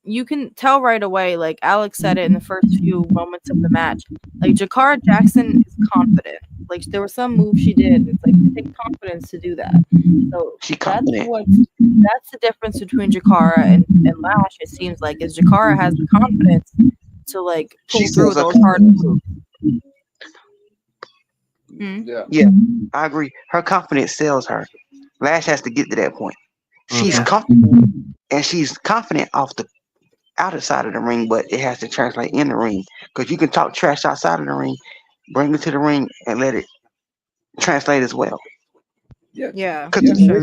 you can tell right away. Like Alex said it in the first few moments of the match. Like Jakara Jackson is confident. Like there was some move she did. It's like it takes confidence to do that. So that's the difference between Jakara and Lash. It seems like is Jakara has the confidence to like pull through those hard moves. Yeah, I agree. Her confidence sells her. Lash has to get to that point. She's confident, and she's confident off the outside of the ring, but it has to translate in the ring. Because you can talk trash outside of the ring, bring it to the ring, and let it translate as well. Yeah, Because yeah,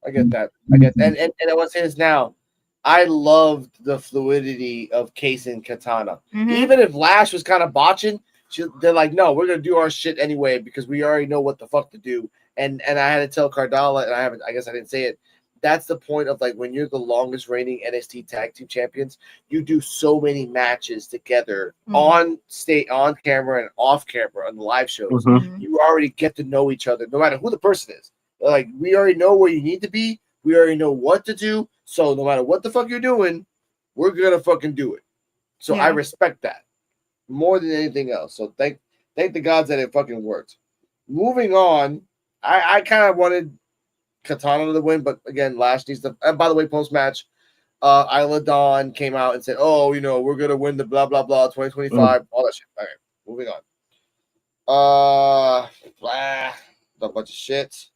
I get that. And I want to say this now. I loved the fluidity of Case and Katana. Even if Lash was kind of botching, they're like, no, we're gonna do our shit anyway because we already know what the fuck to do. And I had to tell Cardala, and I guess I didn't say it. That's the point of like when you're the longest reigning NXT tag team champions, you do so many matches together on camera and off camera on the live shows. You already get to know each other, no matter who the person is. Like we already know where you need to be. We already know what to do. So no matter what the fuck you're doing, we're gonna fucking do it. So I respect that more than anything else. So thank the gods that it fucking worked. moving on, I kind of wanted Katana to win, but again, Lash needs to. And by the way, post match, Isla Dawn came out and said, "Oh, we're gonna win the blah blah blah 2025, all that shit." Okay, moving on. A bunch of shit.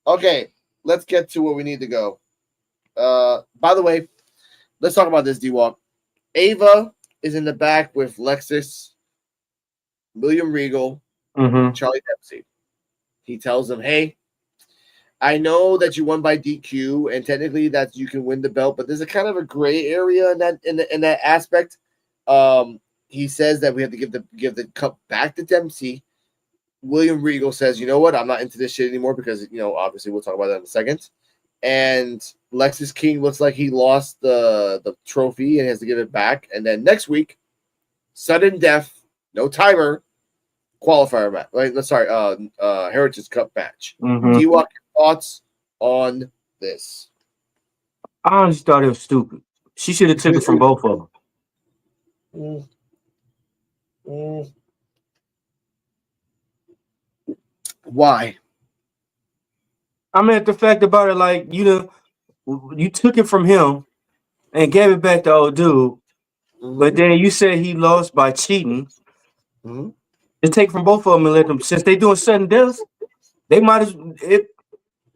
Okay, let's get to where we need to go. By the way, let's talk about this, D-Walk. Ava is in the back with Lexus, William Regal, Charlie Dempsey. He tells them, "Hey, I know that you won by DQ, and technically that you can win the belt, but there's a kind of a gray area in that aspect." He says that we have to give the cup back to Dempsey. William Regal says, "You know what? I'm not into this shit anymore because obviously we'll talk about that in a second." And Lexus King looks like he lost the trophy and has to give it back. And then next week, sudden death, no timer, qualifier match. Right? Sorry, Heritage Cup match. Do you want your thoughts on this? I honestly thought it was stupid. She should have took it from both of them. Why? I mean, the fact about it, like you took it from him and gave it back to old dude, but then you said he lost by cheating. Just take from both of them and let them, since they doing sudden deaths, they might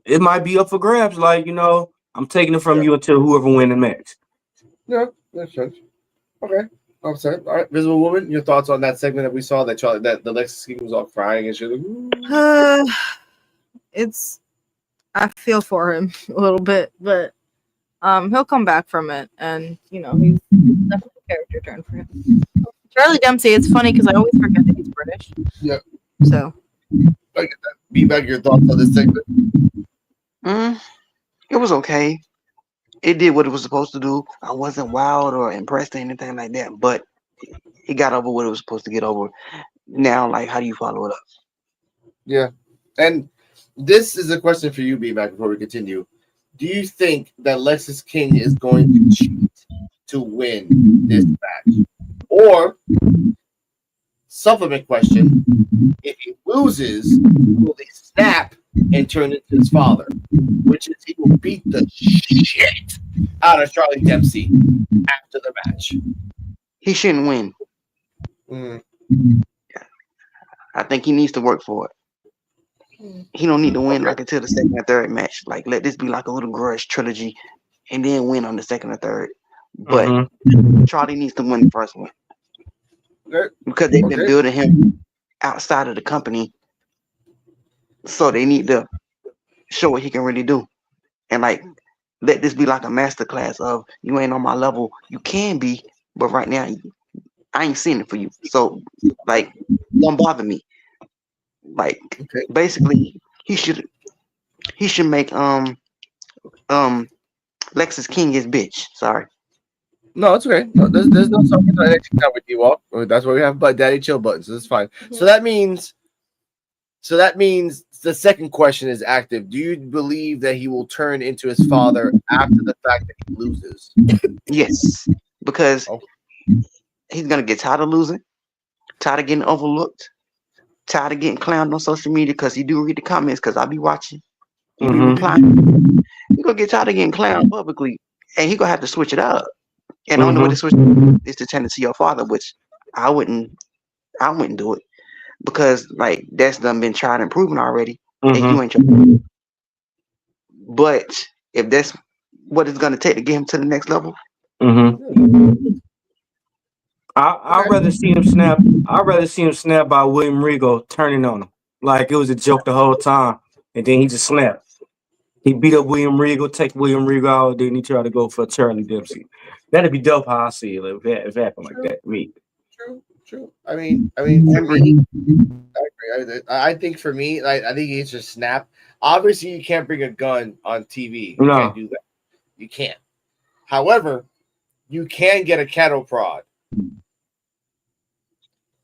it might be up for grabs. Like I'm taking it from you until whoever win the match. Yeah, makes sense. Okay. I'm sorry. All right, Visible Woman, your thoughts on that segment that we saw that the Lexus King was all crying and shit. I feel for him a little bit, but he'll come back from it, and he's definitely a character turn for him. Charlie Dempsey, it's funny because I always forget that he's British. Yeah. So. I get that. Be-Back, your thoughts on this segment? It was okay. It did what it was supposed to do. I wasn't wild or impressed or anything like that, but it got over what it was supposed to get over. Now, like, how do you follow it up? Yeah. And this is a question for you, B-Back, before we continue. Do you think that Lexus King is going to cheat to win this match? Or, supplement question, if he loses, will he snap and turn into his father? Which is he will beat the shit out of Charlie Dempsey after the match. He shouldn't win. I think he needs to work for it. He don't need to win like until the second or third match. Like, let this be like a little grudge trilogy and then win on the second or third. But Charlie needs to win the first one. Because they've been building him outside of the company. So they need to show what he can really do. And like, let this be like a masterclass of, you ain't on my level. You can be, but right now I ain't seeing it for you. So like, don't bother me. Like, basically he should make Lexus King his bitch. Sorry. No, it's okay. No, there's no something that now with you all. That's why we have Daddy Chill buttons. So it's fine. So that means the second question is active. Do you believe that he will turn into his father after the fact that he loses? Yes, because he's gonna get tired of losing, tired of getting overlooked, tired of getting clowned on social media because he do read the comments because I be watching. He be replying. He gonna get tired of getting clowned publicly, and he gonna have to switch it up. And the only way to switch is to turn it to your father, which I wouldn't do it because like that's done been tried and proven already. And you ain't your. But if that's what it's gonna take to get him to the next level, I'd rather see him snap. I'd rather see him snap by William Regal turning on him like it was a joke the whole time, and then he just snapped. He beat up William Regal, take William Regal out, then he tried to go for Charlie Dempsey. That'd be dope. How I see it if it happened like that. Me. True. I mean, for me, I agree. I think for me, I think he should snap. Obviously, you can't bring a gun on TV. You can't do that. You can't. However, you can get a cattle prod.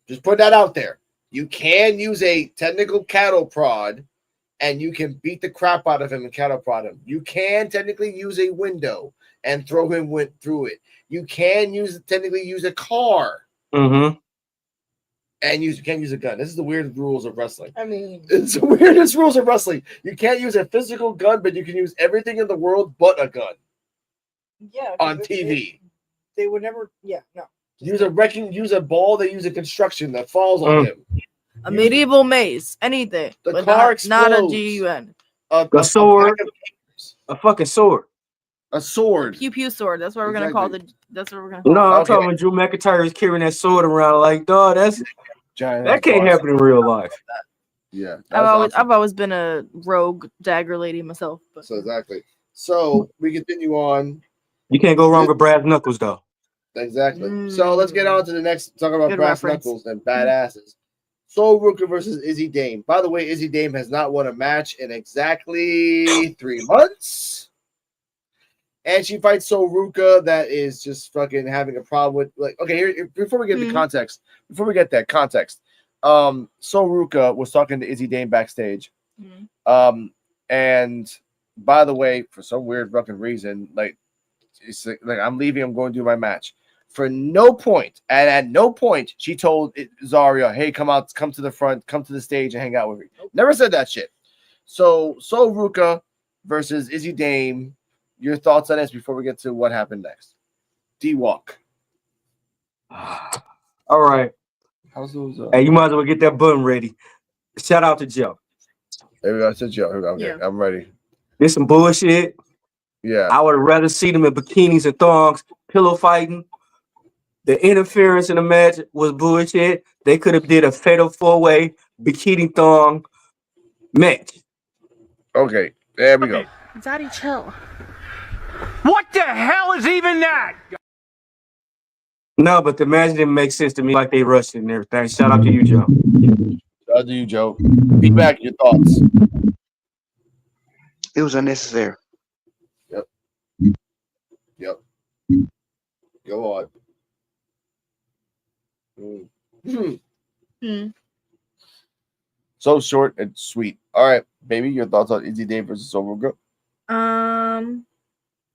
Just put that out there. You can use a technical cattle prod, and you can beat the crap out of him and cattle prod him. You can technically use a window and throw him through it. You can technically use a car. and you can't use a gun. This is the weird rules of wrestling. I mean, It's the weirdest rules of wrestling. You can't use a physical gun, but you can use everything in the world but a gun yeah. on TV. They would never. Yeah, no. Use a ball. They use a construction that falls on him. A medieval mace, anything. The but car not a explodes. GUN. A sword. A fucking sword. A sword. Pew pew sword. That's what we're gonna call the. That's what we're gonna. No, Call I'm talking about Drew McIntyre is carrying that sword around like, dog. That can't happen in real life. Yeah, I've always been a rogue dagger lady myself. But. So exactly. So we continue on. You can't go wrong with brass knuckles, though. Exactly. So let's get on to the next. Talk about Good brass reference. knuckles and badasses. Sol Ruka versus Izzy Dame. By the way, Izzy Dame has not won a match in exactly 3 months. And she fights Sol Ruka that is just fucking having a problem with, like, okay, here, before we get the context, before we get that context, Sol Ruka was talking to Izzy Dame backstage. And by the way, for some weird fucking reason, like, it's like I'm leaving, I'm going to do my match. For no point, and at no point, she told Zarya, hey, come to the front, come to the stage and hang out with me. Never said that shit. So Sol Ruka versus Izzy Dame. Your thoughts on this before we get to what happened next? D-Walk. All right. How's those? Hey, you might as well get that button ready. Shout out to Joe. There we go. It's Joe. Okay, Yeah. I'm ready. This some bullshit. Yeah. I would rather see them in bikinis and thongs, pillow fighting. The interference in the match was bullshit. They could have did a fatal 4-way bikini thong match. Okay, there we go. Zaddy, chill. What the hell is even that? No, but the match didn't make sense to me, like they rushed it and everything. Shout out to you, Joe. Shout out to you, Joe. Feedback, your thoughts. It was unnecessary. Yep. Go on. So short and sweet. All right, baby, your thoughts on Izzy Dame versus Sol Ruka?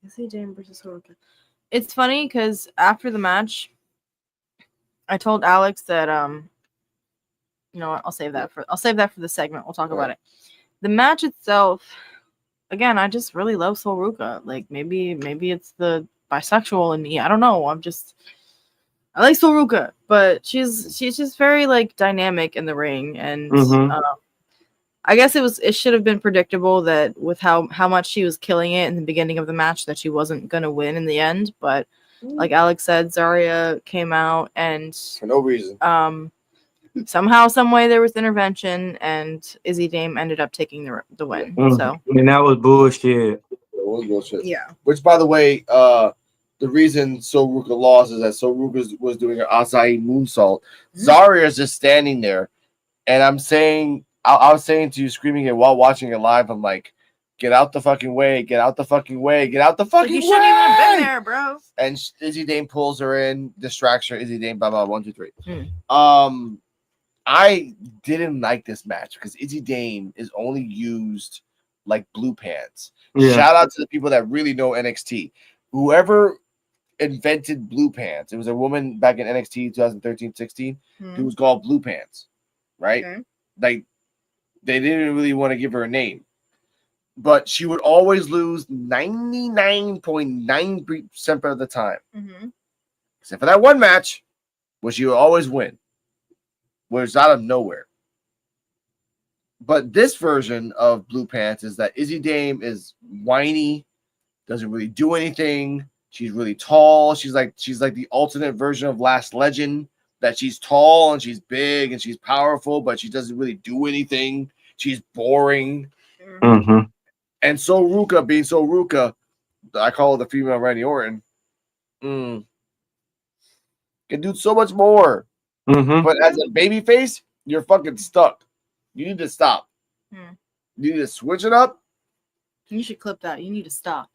Izzy Dame versus Sol Ruka. It's funny because after the match, I told Alex that you know what, I'll save that for the segment. We'll talk about it. The match itself, again, I just really love Sol Ruka. Like maybe it's the bisexual in me. I don't know. I like Sol Ruka, but she's just very like dynamic in the ring, and I guess it should have been predictable that with how much she was killing it in the beginning of the match that she wasn't gonna win in the end. But like Alex said, Zarya came out and For no reason. somehow, some way there was intervention, and Izzy Dame ended up taking the win. So and that was bullshit. It was bullshit. yeah. Which, by the way, the reason Sol Ruka lost is that Sol Ruka was doing her acai moonsault. Zarya is just standing there, and I'm saying, I was saying to you, screaming it while watching it live. I'm like, get out the fucking way, get out the fucking way, get out the fucking way. You shouldn't even have been there, bro. And Izzy Dame pulls her in, distracts her. Izzy Dame, blah blah, 1, 2, 3. I didn't like this match because Izzy Dame is only used like blue pants. Yeah. Shout out to the people that really know NXT. Whoever invented blue pants, it was a woman back in NXT 2013-16 who was called Blue Pants, right? Okay. Like they didn't really want to give her a name, but she would always lose 99.9% of the time, except for that one match where she would always win, where it's out of nowhere. But this version of Blue Pants is that Izzy Dame is whiny, doesn't really do anything. She's really tall. She's like the alternate version of Last Legend, that she's tall and she's big and she's powerful, but she doesn't really do anything. She's boring. And Sol Ruka, being Sol Ruka, I call her the female Randy Orton, can do so much more. But as a babyface, you're fucking stuck. You need to stop. You need to switch it up. You should clip that. You need to stop.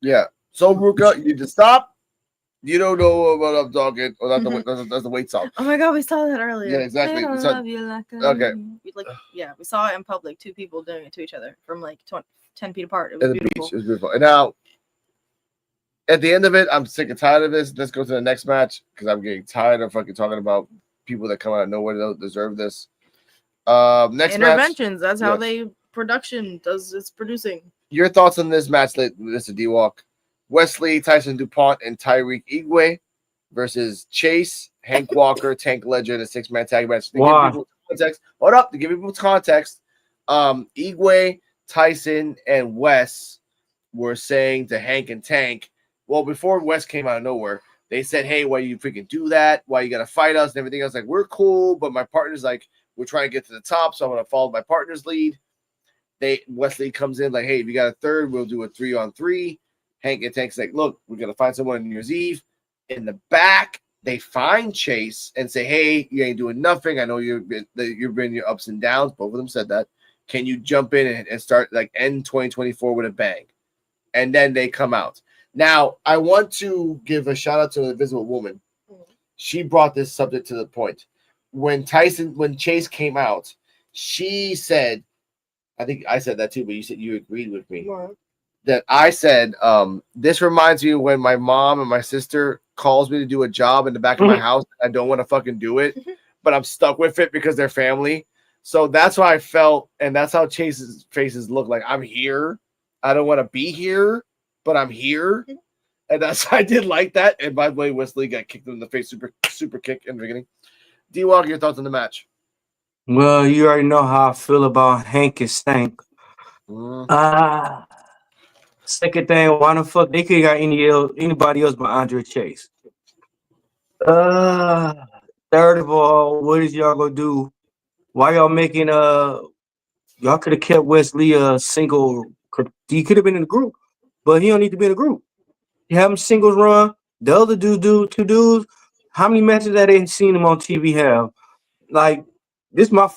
Yeah. Sol Ruka, you need to stop. You don't know what I'm talking. Or that's the weight song. Oh my god, we saw that earlier. Yeah, exactly. They don't love you like I Okay. do. We saw it in public. 2 people doing it to each other from like 10 feet apart. It At was the beautiful. beach. It was beautiful. And now, at the end of it, I'm sick and tired of this. Let's go to the next match because I'm getting tired of fucking talking about people that come out of nowhere don't deserve this. Next Interventions. match. That's how they production does its producing. Your thoughts on this match, Mr. D-Walk? Wesley, Tyson DuPont, and Tyreek Igwe versus Chase, Hank Walker, Tank Ledger in a 6-man tag match. To give people context, Igwe, Tyson, and Wes were saying to Hank and Tank, well, before Wes came out of nowhere, they said, hey, why you freaking do that? Why you gotta fight us and everything else? Like, we're cool, but my partner's like, we're trying to get to the top, so I'm gonna follow my partner's lead. Wesley comes in like, hey, if you got a third, we'll do a 3-on-3. Hank and Tank's like, look, we're gonna find someone on New Year's Eve. In the back, they find Chase and say, hey, you ain't doing nothing. I know you've been your ups and downs. Both of them said that. Can you jump in and start like end 2024 with a bang? And then they come out. Now, I want to give a shout out to the Invisible Woman. She brought this subject to the point. When Chase came out, she said, I think I said that too, but you said you agreed with me. What? That I said, this reminds me of when my mom and my sister calls me to do a job in the back of my house. I don't want to fucking do it, but I'm stuck with it because they're family. So that's how I felt, and that's how Chase's faces look like. I'm here. I don't want to be here, but I'm here. And I did like that. And by the way, Wesley got kicked in the face, super kick in the beginning. D-Walk, your thoughts on the match? Well, you already know how I feel about Hank and Stank. Second thing, why the fuck they could have got anybody else but Andre Chase? Third of all, what is y'all gonna do? Why y'all making y'all could have kept Wesley a single. He could have been in the group, but he don't need to be in the group. You have him singles run. The other two dudes. How many matches that they seen him on TV have? Like, this is my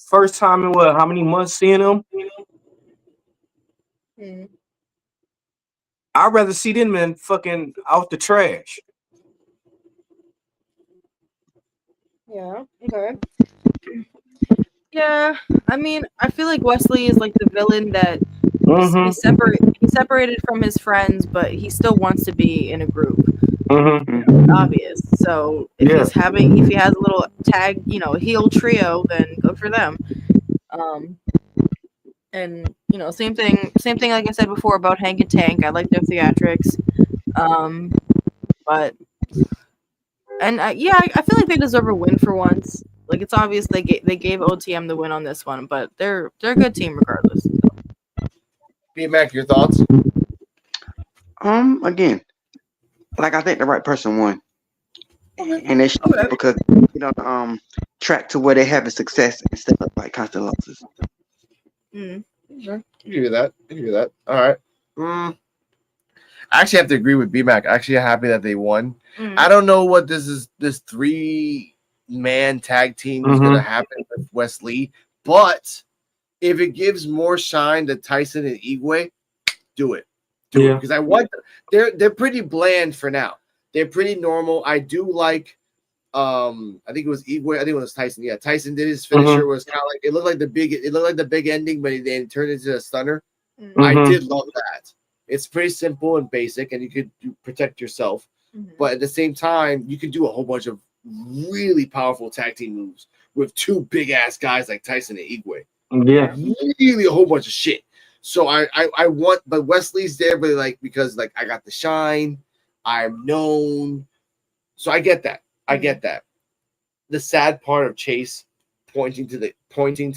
first time in how many months seeing him? I'd rather see them than fucking out the trash. Yeah. Okay. Yeah. I mean, I feel like Wesley is like the villain that he's separated from his friends, but he still wants to be in a group. Obvious. So if he has a little tag, heel trio, then good for them. And same thing like I said before about Hank and Tank. I like their theatrics. But I feel like they deserve a win for once. Like, it's obvious they gave OTM the win on this one, but they're a good team regardless. B-Mac, your thoughts? Again, like, I think the right person won, and they should because track to where they have success instead of like constant losses. I hear that. All right. I actually have to agree with B-Mac. Actually, I'm happy that they won. I don't know what this 3-man tag team is going to happen with Wesley, but if it gives more shine to Tyson and Igwe, do it. Because I want they're pretty bland for now. They're pretty normal. I do like I think it was Igwe. I think it was Tyson. Yeah, Tyson did his finisher. Was kind of like it looked like the big ending, but it then turned into a stunner. I did love that. It's pretty simple and basic, and you could protect yourself. But at the same time, you can do a whole bunch of really powerful tag team moves with two big ass guys like Tyson and Igwe. Yeah, really a whole bunch of shit. So I want, but Wesley's there, but like because like I got the shine, I'm known, so I get that. The sad part of Chase pointing to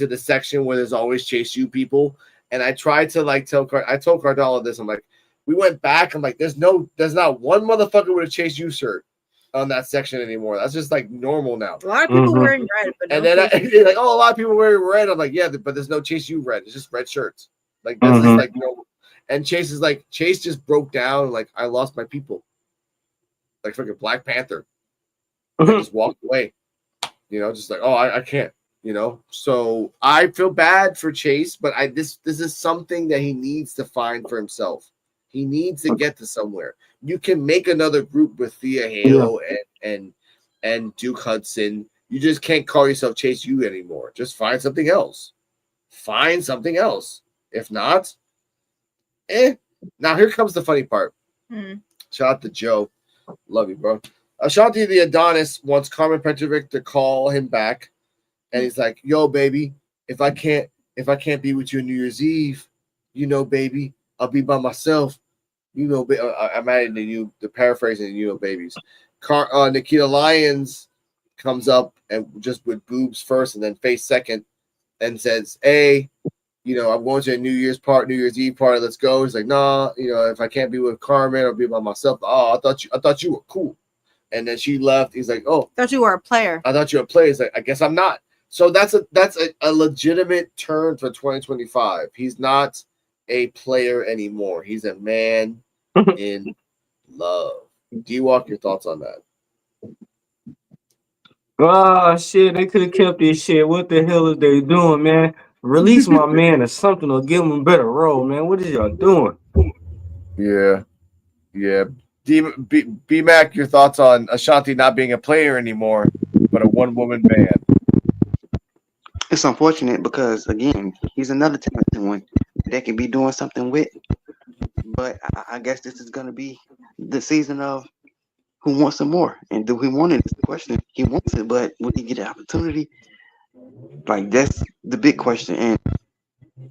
the section where there's always Chase U people, and I tried to like told Cardell this. I'm like, we went back. I'm like, there's not one motherfucker with a Chase U shirt on that section anymore. That's just like normal now. A lot of people wearing red, but and then like, oh, a lot of people wearing red. I'm like, yeah, but there's no Chase U red. It's just red shirts. Like that's just like normal. And Chase just broke down. Like, I lost my people. Like fucking Black Panther. I just walked away. Just like, oh, I can't. So I feel bad for Chase, but this is something that he needs to find for himself. He needs to get to somewhere. You can make another group with Thea Hale and Duke Hudson. You just can't call yourself Chase U anymore. Just find something else. If not, Now here comes the funny part. Shout out to Joe. Love you, bro. Ashanti the Adonis wants Carmen Petrovic to call him back, and he's like, "Yo, baby, if I can't be with you on New Year's Eve, baby, I'll be by myself. I'm adding the paraphrasing, babies. Nikita Lyons comes up and just with boobs first and then face second, and says, "Hey, I'm going to a New Year's Eve party. Let's go." He's like, "Nah, if I can't be with Carmen, I'll be by myself." "Oh, I thought you were cool." And then she left. He's like, "Oh, Thought you were a player. I thought you were a player." He's like, "I guess I'm not." So that's a legitimate turn for 2025. He's not a player anymore. He's a man in love. D-Walk, your thoughts on that? Oh shit, they could have kept this shit. What the hell is they doing, man? Release my man or something or give him a better role, man. What is y'all doing? Yeah. B-Mac, your thoughts on Ashanti not being a player anymore, but a one-woman band? It's unfortunate because again, he's another talented one that can be doing something with. But I guess this is gonna be the season of who wants some more, and do he want it? Is the question. He wants it, but will he get the opportunity? Like that's the big question, and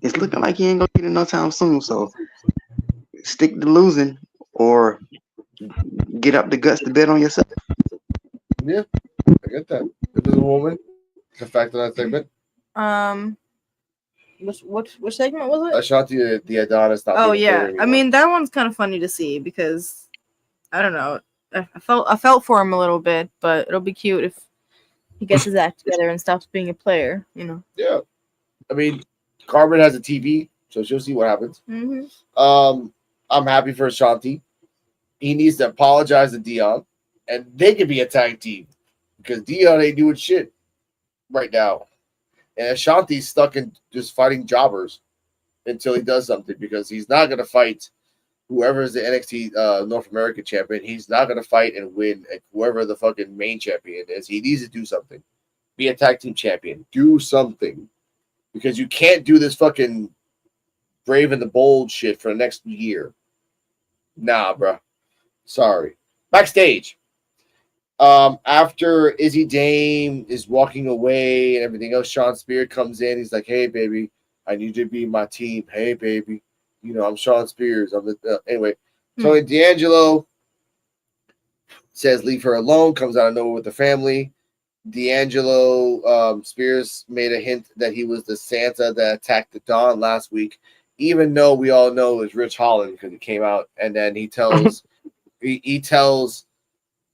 it's looking like he ain't gonna get it no time soon. So stick to losing or get up the guts to bet on yourself. Yeah, I get that. If there's a woman, the fact of that segment. Which segment was it? Ashanti the Adonis. Oh yeah, I mean that one's kind of funny to see because I don't know. I felt for him a little bit, but it'll be cute if he gets his act together and stops being a player. Yeah, I mean, Carmen has a TV, so she'll see what happens. Mm-hmm. I'm happy for Ashanti. He needs to apologize to Dion, and they could be a tag team because Dion ain't doing shit right now, and Ashanti's stuck in just fighting jobbers until he does something because he's not gonna fight whoever is the NXT North American champion. He's not gonna fight and win whoever the fucking main champion is. He needs to do something. Be a tag team champion. Do something. Because you can't do this fucking Brave and the Bold shit for the next year. Nah, bro. Sorry. Backstage. After Izzy Dame is walking away and everything else, Sean Spears comes in. He's like, "Hey, baby, I need you to be my team. Hey, baby. I'm Sean Spears." Anyway, Tony D'Angelo says, "Leave her alone." Comes out of nowhere with the family. D'Angelo Spears made a hint that he was the Santa that attacked the Dawn last week, even though we all know it was Rich Holland because he came out and then he tells he tells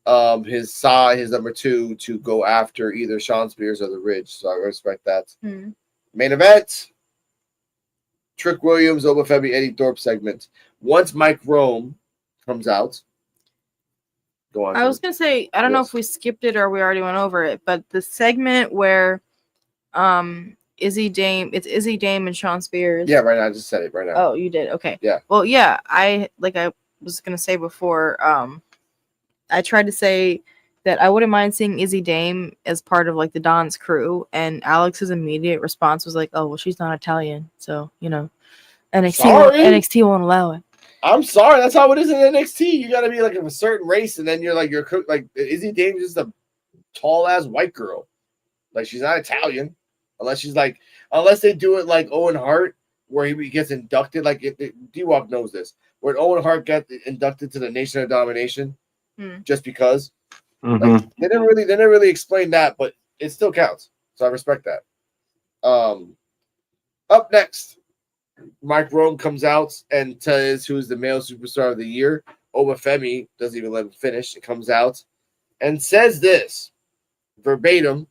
his number 2 to go after either Sean Spears or the Ridge. So I respect that. Main event. Trick Williams, Oba Femi, Eddie Thorpe segment. Once Mike Rome comes out. Go on. I was gonna say, I don't know if we skipped it or we already went over it, but the segment where Izzy Dame and Sean Spears. Yeah, right now. I just said it right now. Oh, you did? Okay. Yeah. Well, yeah, I was gonna say before, I tried to say that I wouldn't mind seeing Izzy Dame as part of like the Don's crew, and Alex's immediate response was like, "Oh, well, she's not Italian, so NXT won't allow it." I'm sorry, that's how it is in NXT. You got to be like of a certain race, and then you're cook. Like Izzy Dame is just a tall ass white girl. Like she's not Italian, unless they do it like Owen Hart, where he gets inducted. Like D-Walk knows this, where Owen Hart got inducted to the Nation of Domination, just because. Like, they didn't really explain that, but it still counts. So I respect that. Up next, Mike Rome comes out and says who's the male superstar of the year. Oba Femi doesn't even let him finish. It comes out and says this verbatim.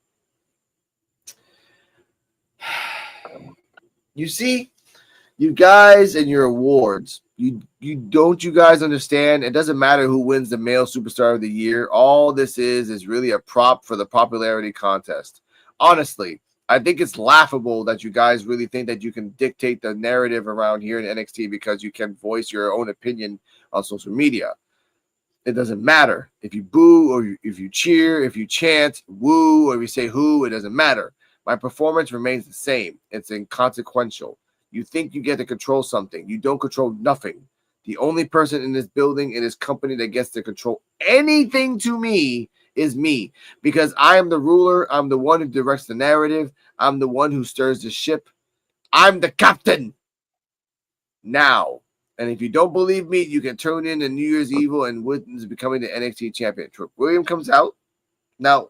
You see, you guys and your awards, you guys understand? It doesn't matter who wins the male superstar of the year. All this is really a prop for the popularity contest. Honestly, I think it's laughable that you guys really think that you can dictate the narrative around here in NXT because you can voice your own opinion on social media. It doesn't matter if you boo or if you cheer, if you chant, woo, or if you say who, it doesn't matter. My performance remains the same. It's inconsequential. You think you get to control something. You don't control nothing. The only person in this building, in this company that gets to control anything to me is me, because I am the ruler. I'm the one who directs the narrative. I'm the one who stirs the ship. I'm the captain now. And if you don't believe me, you can tune in to New Year's Evil and witness becoming the NXT champion. Trick William comes out. Now,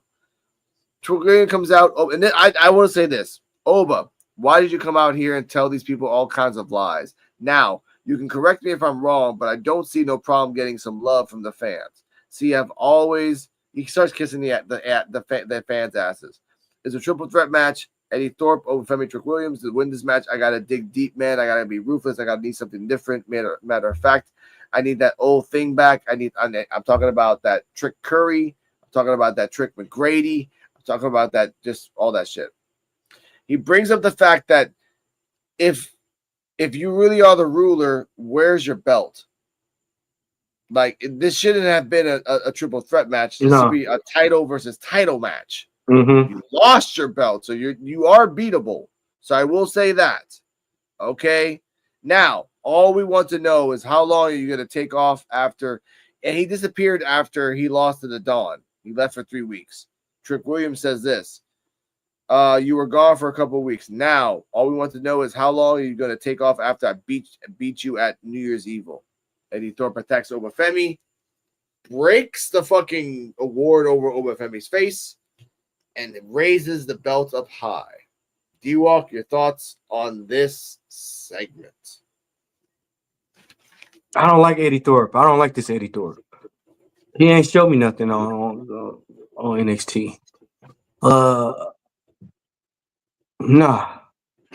Trick William comes out. Oh, and then I want to say this. Oba, why did you come out here and tell these people all kinds of lies? Now, you can correct me if I'm wrong, but I don't see no problem getting some love from the fans. See, I've always... He starts kissing the fans' asses. It's a triple threat match. Eddie Thorpe over Femi Trick Williams. To win this match, I got to dig deep, man. I got to be ruthless. I got to need something different. Matter of fact, I need that old thing back. I'm talking about that Trick Curry. I'm talking about that Trick McGrady. I'm talking about that, just all that shit. He brings up the fact that if you really are the ruler, where's your belt? Like, this shouldn't have been a triple threat match. This should be a title versus title match. Mm-hmm. You lost your belt, so you are beatable. So I will say that. Okay? Now, all we want to know is how long are you going to take off after... And he disappeared after he lost to the Dawn. He left for 3 weeks. Trick Williams says this. You were gone for a couple of weeks. Now, all we want to know is how long are you going to take off after I beat you at New Year's Evil. Eddie Thorpe attacks Obafemi, breaks the fucking award over Obafemi's face, and raises the belt up high. D-Walk, your thoughts on this segment? I don't like Eddie Thorpe. I don't like this Eddie Thorpe. He ain't showed me nothing on NXT. Nah.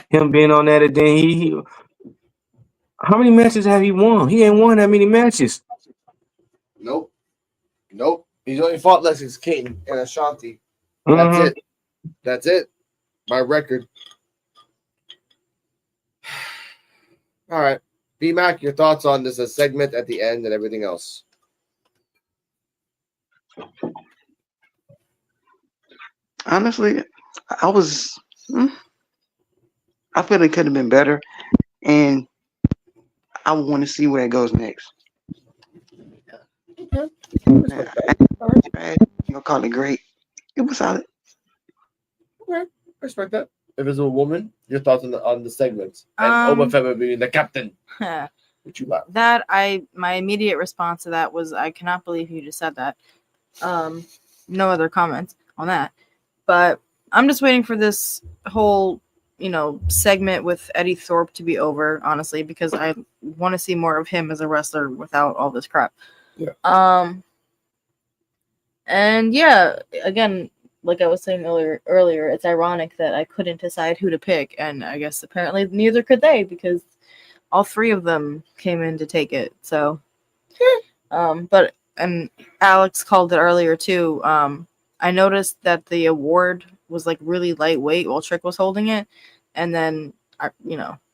Him being on that, and then he how many matches have he won? He ain't won that many matches. Nope. He's only fought Lexis King and Ashanti. Mm-hmm. That's it. My record. All right. B-Mac, your thoughts on this segment at the end and everything else? Honestly, I feel it could have been better, and I want to see where it goes next. I'm gonna call it great. It was solid. Okay, I respect that. Invisible Woman, your thoughts on the segment and Obafemi being the captain. What you got? My immediate response to that was, I cannot believe you just said that. No other comments on that, but I'm just waiting for this whole segment with Eddie Thorpe to be over, honestly, because I want to see more of him as a wrestler without all this crap. Yeah. And yeah, again, like I was saying earlier, it's ironic that I couldn't decide who to pick, and I guess apparently neither could they, because all three of them came in to take it. So, and Alex called it earlier too. I noticed that the award was like really lightweight while Trick was holding it, and then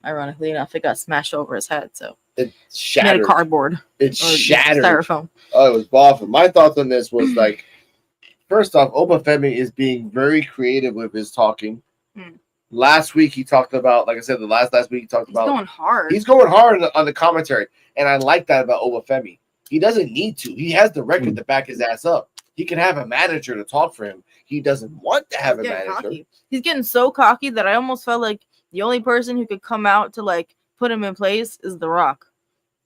ironically enough, it got smashed over his head. So it shattered. Made of cardboard. It shattered. Styrofoam. Oh, it was awful. My thoughts on this was like, first off, Obafemi is being very creative with his talking. Last week he talked about, like I said, last week he talked about going hard. He's going hard on the commentary, and I like that about Obafemi. He doesn't need to. He has the record to back his ass up. He can have a manager to talk for him. He doesn't want to have a manager. Cocky. He's getting so cocky that I almost felt like the only person who could come out to like put him in place is The Rock.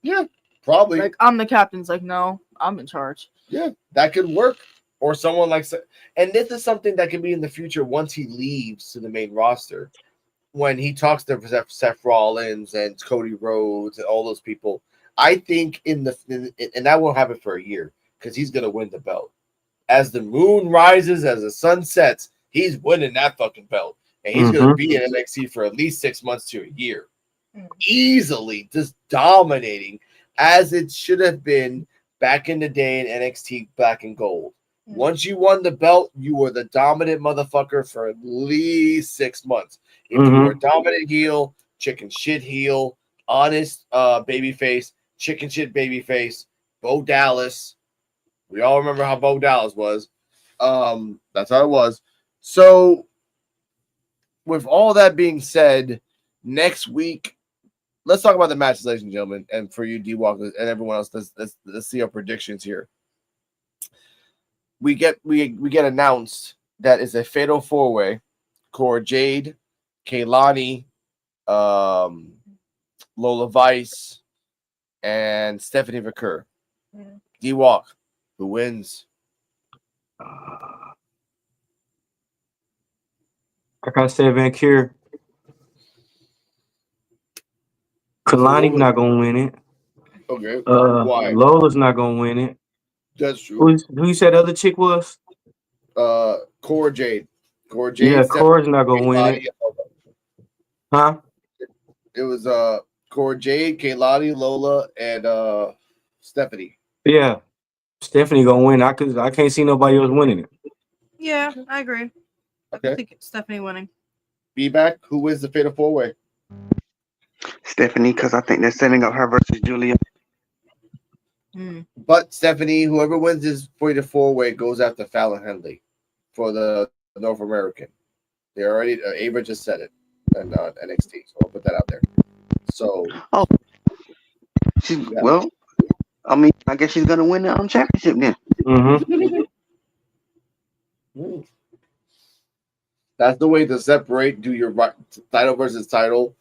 Yeah, probably. Like, I'm the captain's like, no, I'm in charge. Yeah, that could work. Or someone like, and this is something that can be in the future once he leaves to the main roster. When he talks to Seth Rollins and Cody Rhodes and all those people, I think and that won't happen for a year because he's gonna win the belt. As the moon rises, as the sun sets, he's winning that fucking belt, and he's gonna be in NXT for at least 6 months to a year, easily, just dominating as it should have been back in the day in NXT Black and Gold. Once you won the belt, you were the dominant motherfucker for at least 6 months. If you were a dominant heel, chicken shit heel, honest babyface, chicken shit babyface, Bo Dallas. We all remember how Bo Dallas was. That's how it was. So, with all that being said, next week let's talk about the matches, ladies and gentlemen, and for you, D-Walk, and everyone else. Let's see our predictions here. We get announced that it's a fatal 4-way. Cora Jade, Kaylani, Lola Vice, and Stephanie Vaquer. D-Walk, who wins? I gotta say Vancouver. Kalani's not gonna win it. Okay. Why? Lola's not gonna win it. That's true. Who you said the other chick was? Cora Jade. Yeah, Cora's not gonna win it. Huh? It was Cora Jade, Kaylani, Lola, and Stephanie. Yeah. Stephanie gonna win. I can't see nobody else winning it. Yeah, I agree. Okay. I think Stephanie winning. B-Back, who wins the fatal 4-way? Stephanie, because I think they're setting up her versus Julia. But Stephanie, whoever wins this fatal 4-way goes after Fallon Henley for the North American. They already Ava just said it and NXT, so I'll put that out there. So, Well, I mean, I guess she's gonna win the championship then. That's the way to separate. Do your title versus title,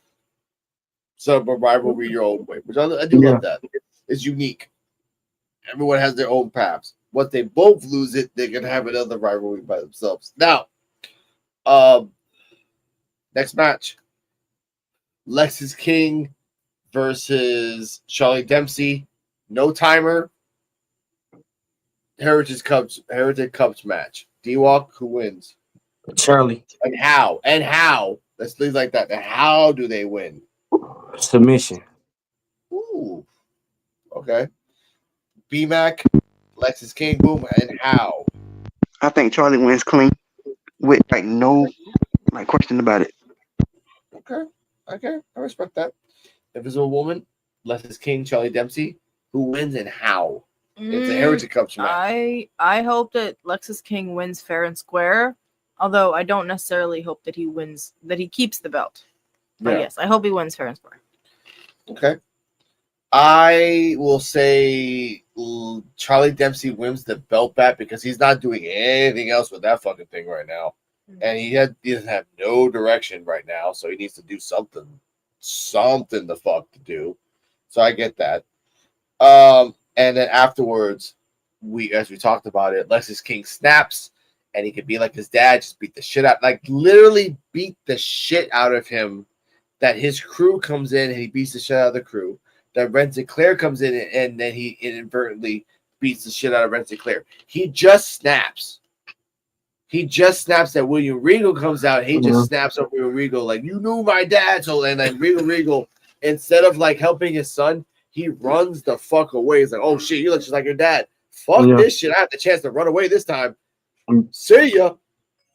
set up a rivalry your own way, which I do love that. It's unique. Everyone has their own paths. Once they both lose it, they can have another rivalry by themselves. Now, next match: Lexis King versus Charlie Dempsey. No timer. Heritage Cups match. D-Walk, who wins? Charlie. And how? Let's leave like that. And how do they win? Submission. Ooh. Okay. B-Mac, Lexis King, boom, and how? I think Charlie wins clean with no question about it. Okay. I respect that. If it's a woman, Lexis King, Charlie Dempsey, who wins and how? It's a Heritage Cups match. I hope that Lexis King wins fair and square. Although I don't necessarily hope that he wins, that he keeps the belt. But yes, I hope he wins fair and square. Okay. I will say Charlie Dempsey wins the belt back because he's not doing anything else with that fucking thing right now. And he doesn't have no direction right now, so he needs to do something the fuck to do. So I get that. And then afterwards, as we talked about it, Lexis King snaps, and he could be like his dad, just beat the shit out, literally beat the shit out of him. That his crew comes in and he beats the shit out of the crew. That Ren Sinclair comes in and then he inadvertently beats the shit out of Ren Sinclair. He just snaps. That William Regal comes out. He just snaps up William Regal like, you knew my dad. So and then Regal, instead of helping his son, he runs the fuck away. He's like, oh shit, you look just like your dad. Fuck this shit. I have the chance to run away this time. See ya.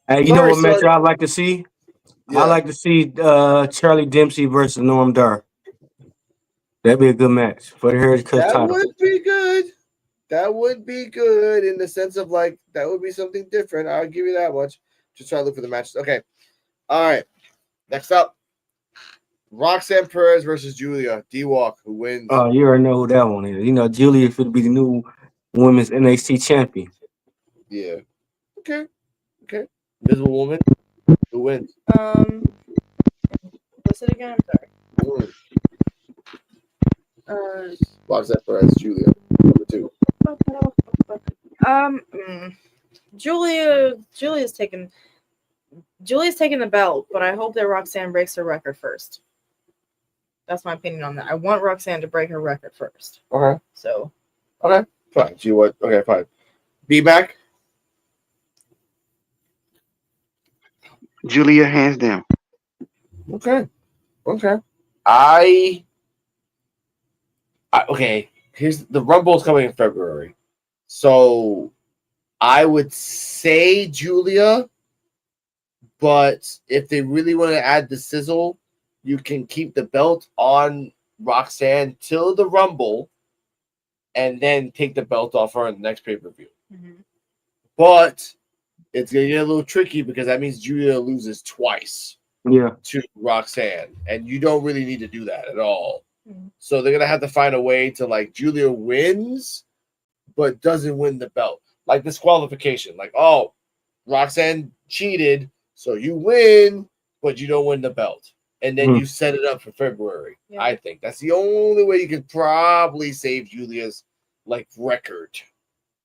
Hey, you know what match I'd like to see? Yeah. I like to see Charlie Dempsey versus Norm Dar. That'd be a good match for the Heritage Cup title. That would be good. That would be good in the sense of that would be something different. I'll give you that much. Just try to look for the matches. Okay. All right. Next up, Roxanne Perez versus Julia. D-Walk, who wins? Oh, you already know who that one is. You know, Julia should be the new women's NXT champion. Yeah. Okay. Invisible Woman, who wins? What's it again? I'm sorry. Roxanne Perez, Julia, number 2. Julia's taking the belt, but I hope that Roxanne breaks her record first. That's my opinion on that. I want Roxanne to break her record first. Okay. So. Okay. Fine. See what? Okay. Fine. B-Back. Julia, hands down. Okay. Okay. Here's the Rumble's coming in February, so I would say Julia, but if they really want to add the sizzle, you can keep the belt on Roxanne till the Rumble, and then take the belt off her in the next pay-per-view. But it's gonna get a little tricky because that means Julia loses twice. to Roxanne, and you don't really need to do that at all. Mm-hmm. So they're gonna have to find a way to like Julia wins, but doesn't win the belt. Like disqualification. Like, oh, Roxanne cheated, so you win, but you don't win the belt. And then you set it up for February. Yeah. I think that's the only way you could probably save Julia's like record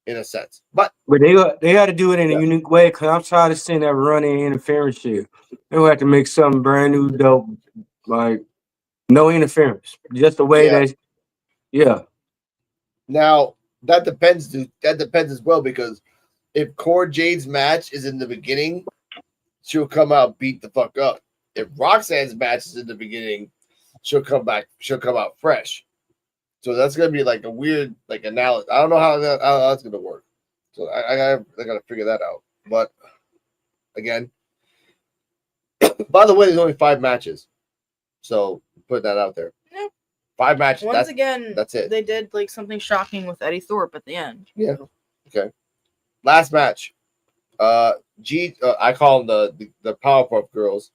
in a sense. But they got to do it in a unique way because I'm tired of seeing that running interference shit. They will have to make something brand new, dope, like no interference, just the way that. Now that depends. That depends as well because if Cora Jade's match is in the beginning, she'll come out beat the fuck up. If Roxanne's match is in the beginning, she'll come back. She'll come out fresh. So that's gonna be like a weird like analysis. I don't know how that's gonna work. So I gotta figure that out. But again, by the way, there's only 5 matches. So put that out there. Yeah. 5 matches. Once again, that's it. They did like something shocking with Eddie Thorpe at the end. Yeah. Okay. Last match. I call them the Powerpuff Girls.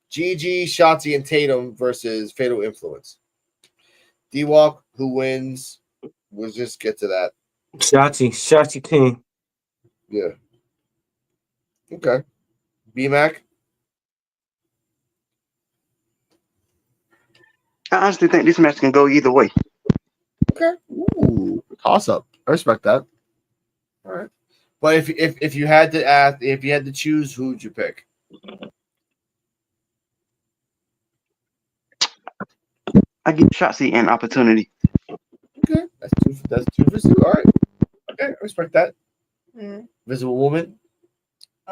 Gigi, Shotzi, and Tatum versus Fatal Influence. D-Walk, who wins? We'll just get to that. Shotzi team. Yeah. Okay. B-Mac? I honestly think this match can go either way. Okay. Ooh, toss up. I respect that. All right. But if you had to ask, if you had to choose, who would you pick? I give Shotzi an opportunity. Okay, that's two for 2. All right. Okay, I respect that. Mm-hmm. Visible Woman,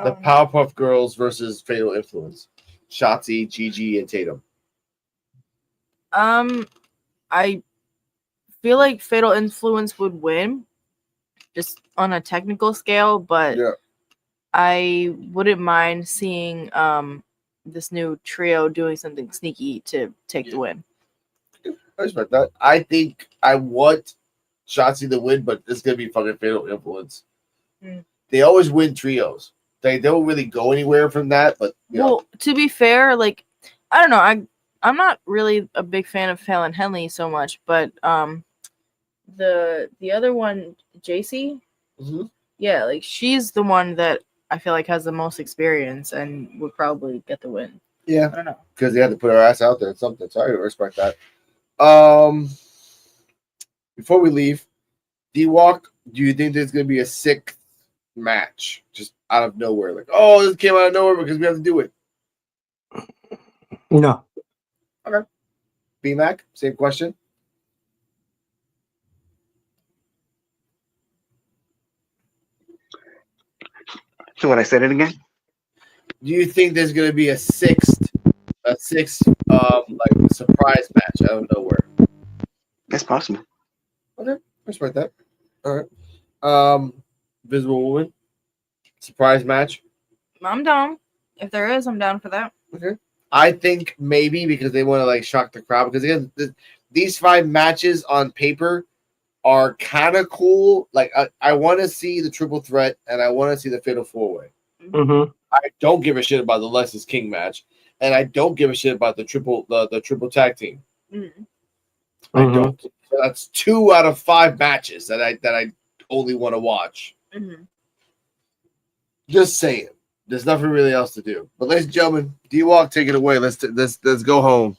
the Powerpuff Girls versus Fatal Influence. Shotzi, Gigi, and Tatum. I feel like Fatal Influence would win, just on a technical scale, but I wouldn't mind seeing this new trio doing something sneaky to take the win. I respect that. I think I want Shotzi to win, but it's gonna be fucking Fatal Influence. Mm. They always win trios. They don't really go anywhere from that. But to be fair, like I don't know, I'm not really a big fan of Fallon Henley so much, but the other one, JC, yeah, like she's the one that I feel like has the most experience and would probably get the win. Yeah, I don't know because they had to put her ass out there at something. So I respect that. Before we leave, D-Walk, do you think there's gonna be a 6th match just out of nowhere? Like, oh, this came out of nowhere because we have to do it. No. Okay. B-Mac, same question. So what I said it again? Do you think there's gonna be a sixth like surprise match out of nowhere? That's possible. Okay, respect that. All right. Visible Woman, surprise match. I'm down. If there is, I'm down for that. Okay. I think maybe because they want to like shock the crowd because again, these 5 matches on paper are kind of cool. Like I want to see the triple threat and I want to see the fatal 4-way. Mm-hmm. I don't give a shit about the Lexus King match, and I don't give a shit about the triple tag team. Mm-hmm. I don't. So that's 2 out of 5 matches that I only want to watch. Mm-hmm. Just saying. There's nothing really else to do. But ladies and gentlemen, D-Walk, take it away. Let's go home.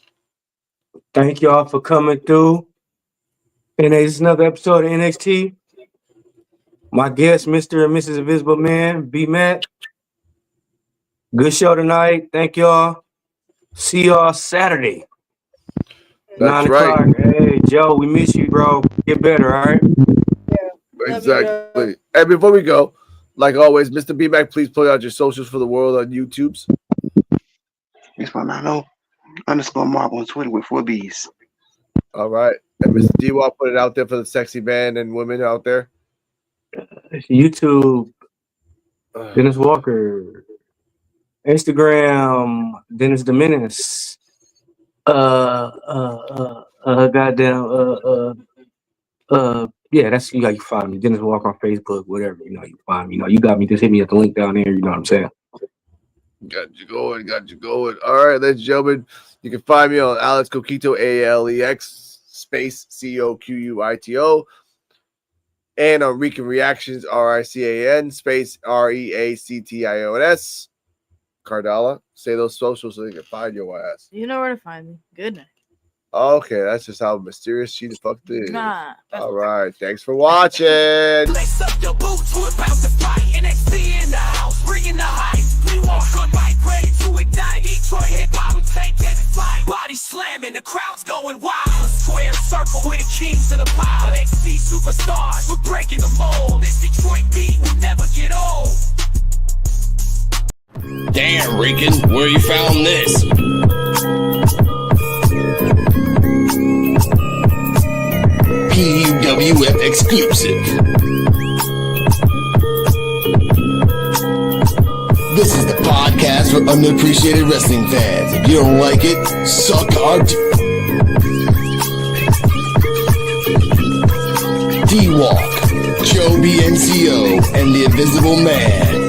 Thank y'all for coming through. And it's another episode of NXT. My guest, Mr. and Mrs. Invisible Man, B-Mac. Good show tonight. Thank y'all. See y'all Saturday. That's 9 o'clock. Right. Hey, Joe, we miss you, bro. Get better, all right? Yeah. Exactly. And before we go, like always, Mr. B-Mac, please plug out your socials for the world on YouTube's. It's _Mark on Twitter with 4 B's. All right. And Mr. D-Walk, put it out there for the sexy man and women out there. YouTube, Dennis Walker. Instagram, Dennis the Menace. Yeah, that's you can find me. Dennis Walker on Facebook, whatever, you can find me. You got me, just hit me at the link down there, you know what I'm saying? Got you going. All right, ladies and gentlemen, you can find me on Alex Coquito, ALEX space COQUITO, and on Rican Reactions, RICAN space REACTIONS. Cardala, say those socials so they can find your ass. You know where to find me. Good night. Okay, that's just how mysterious she the fuck is. Nah. All right, thanks for watching. Lace up your boots, we're about to fight. NXT in the house, bringing the hype. We walk on bike, ready to ignite. Detroit hip hop, we take that flight. Body slamming, the crowd's going wild. A square circle with the kings of the pile. NXT superstars, we're breaking the mold. This Detroit beat will never get old. Damn, Rican, where you found this? PUWF exclusive. This is the podcast for unappreciated wrestling fans. If you don't like it, suck our D-Walk, Joe BNCO, and the Invisible Man.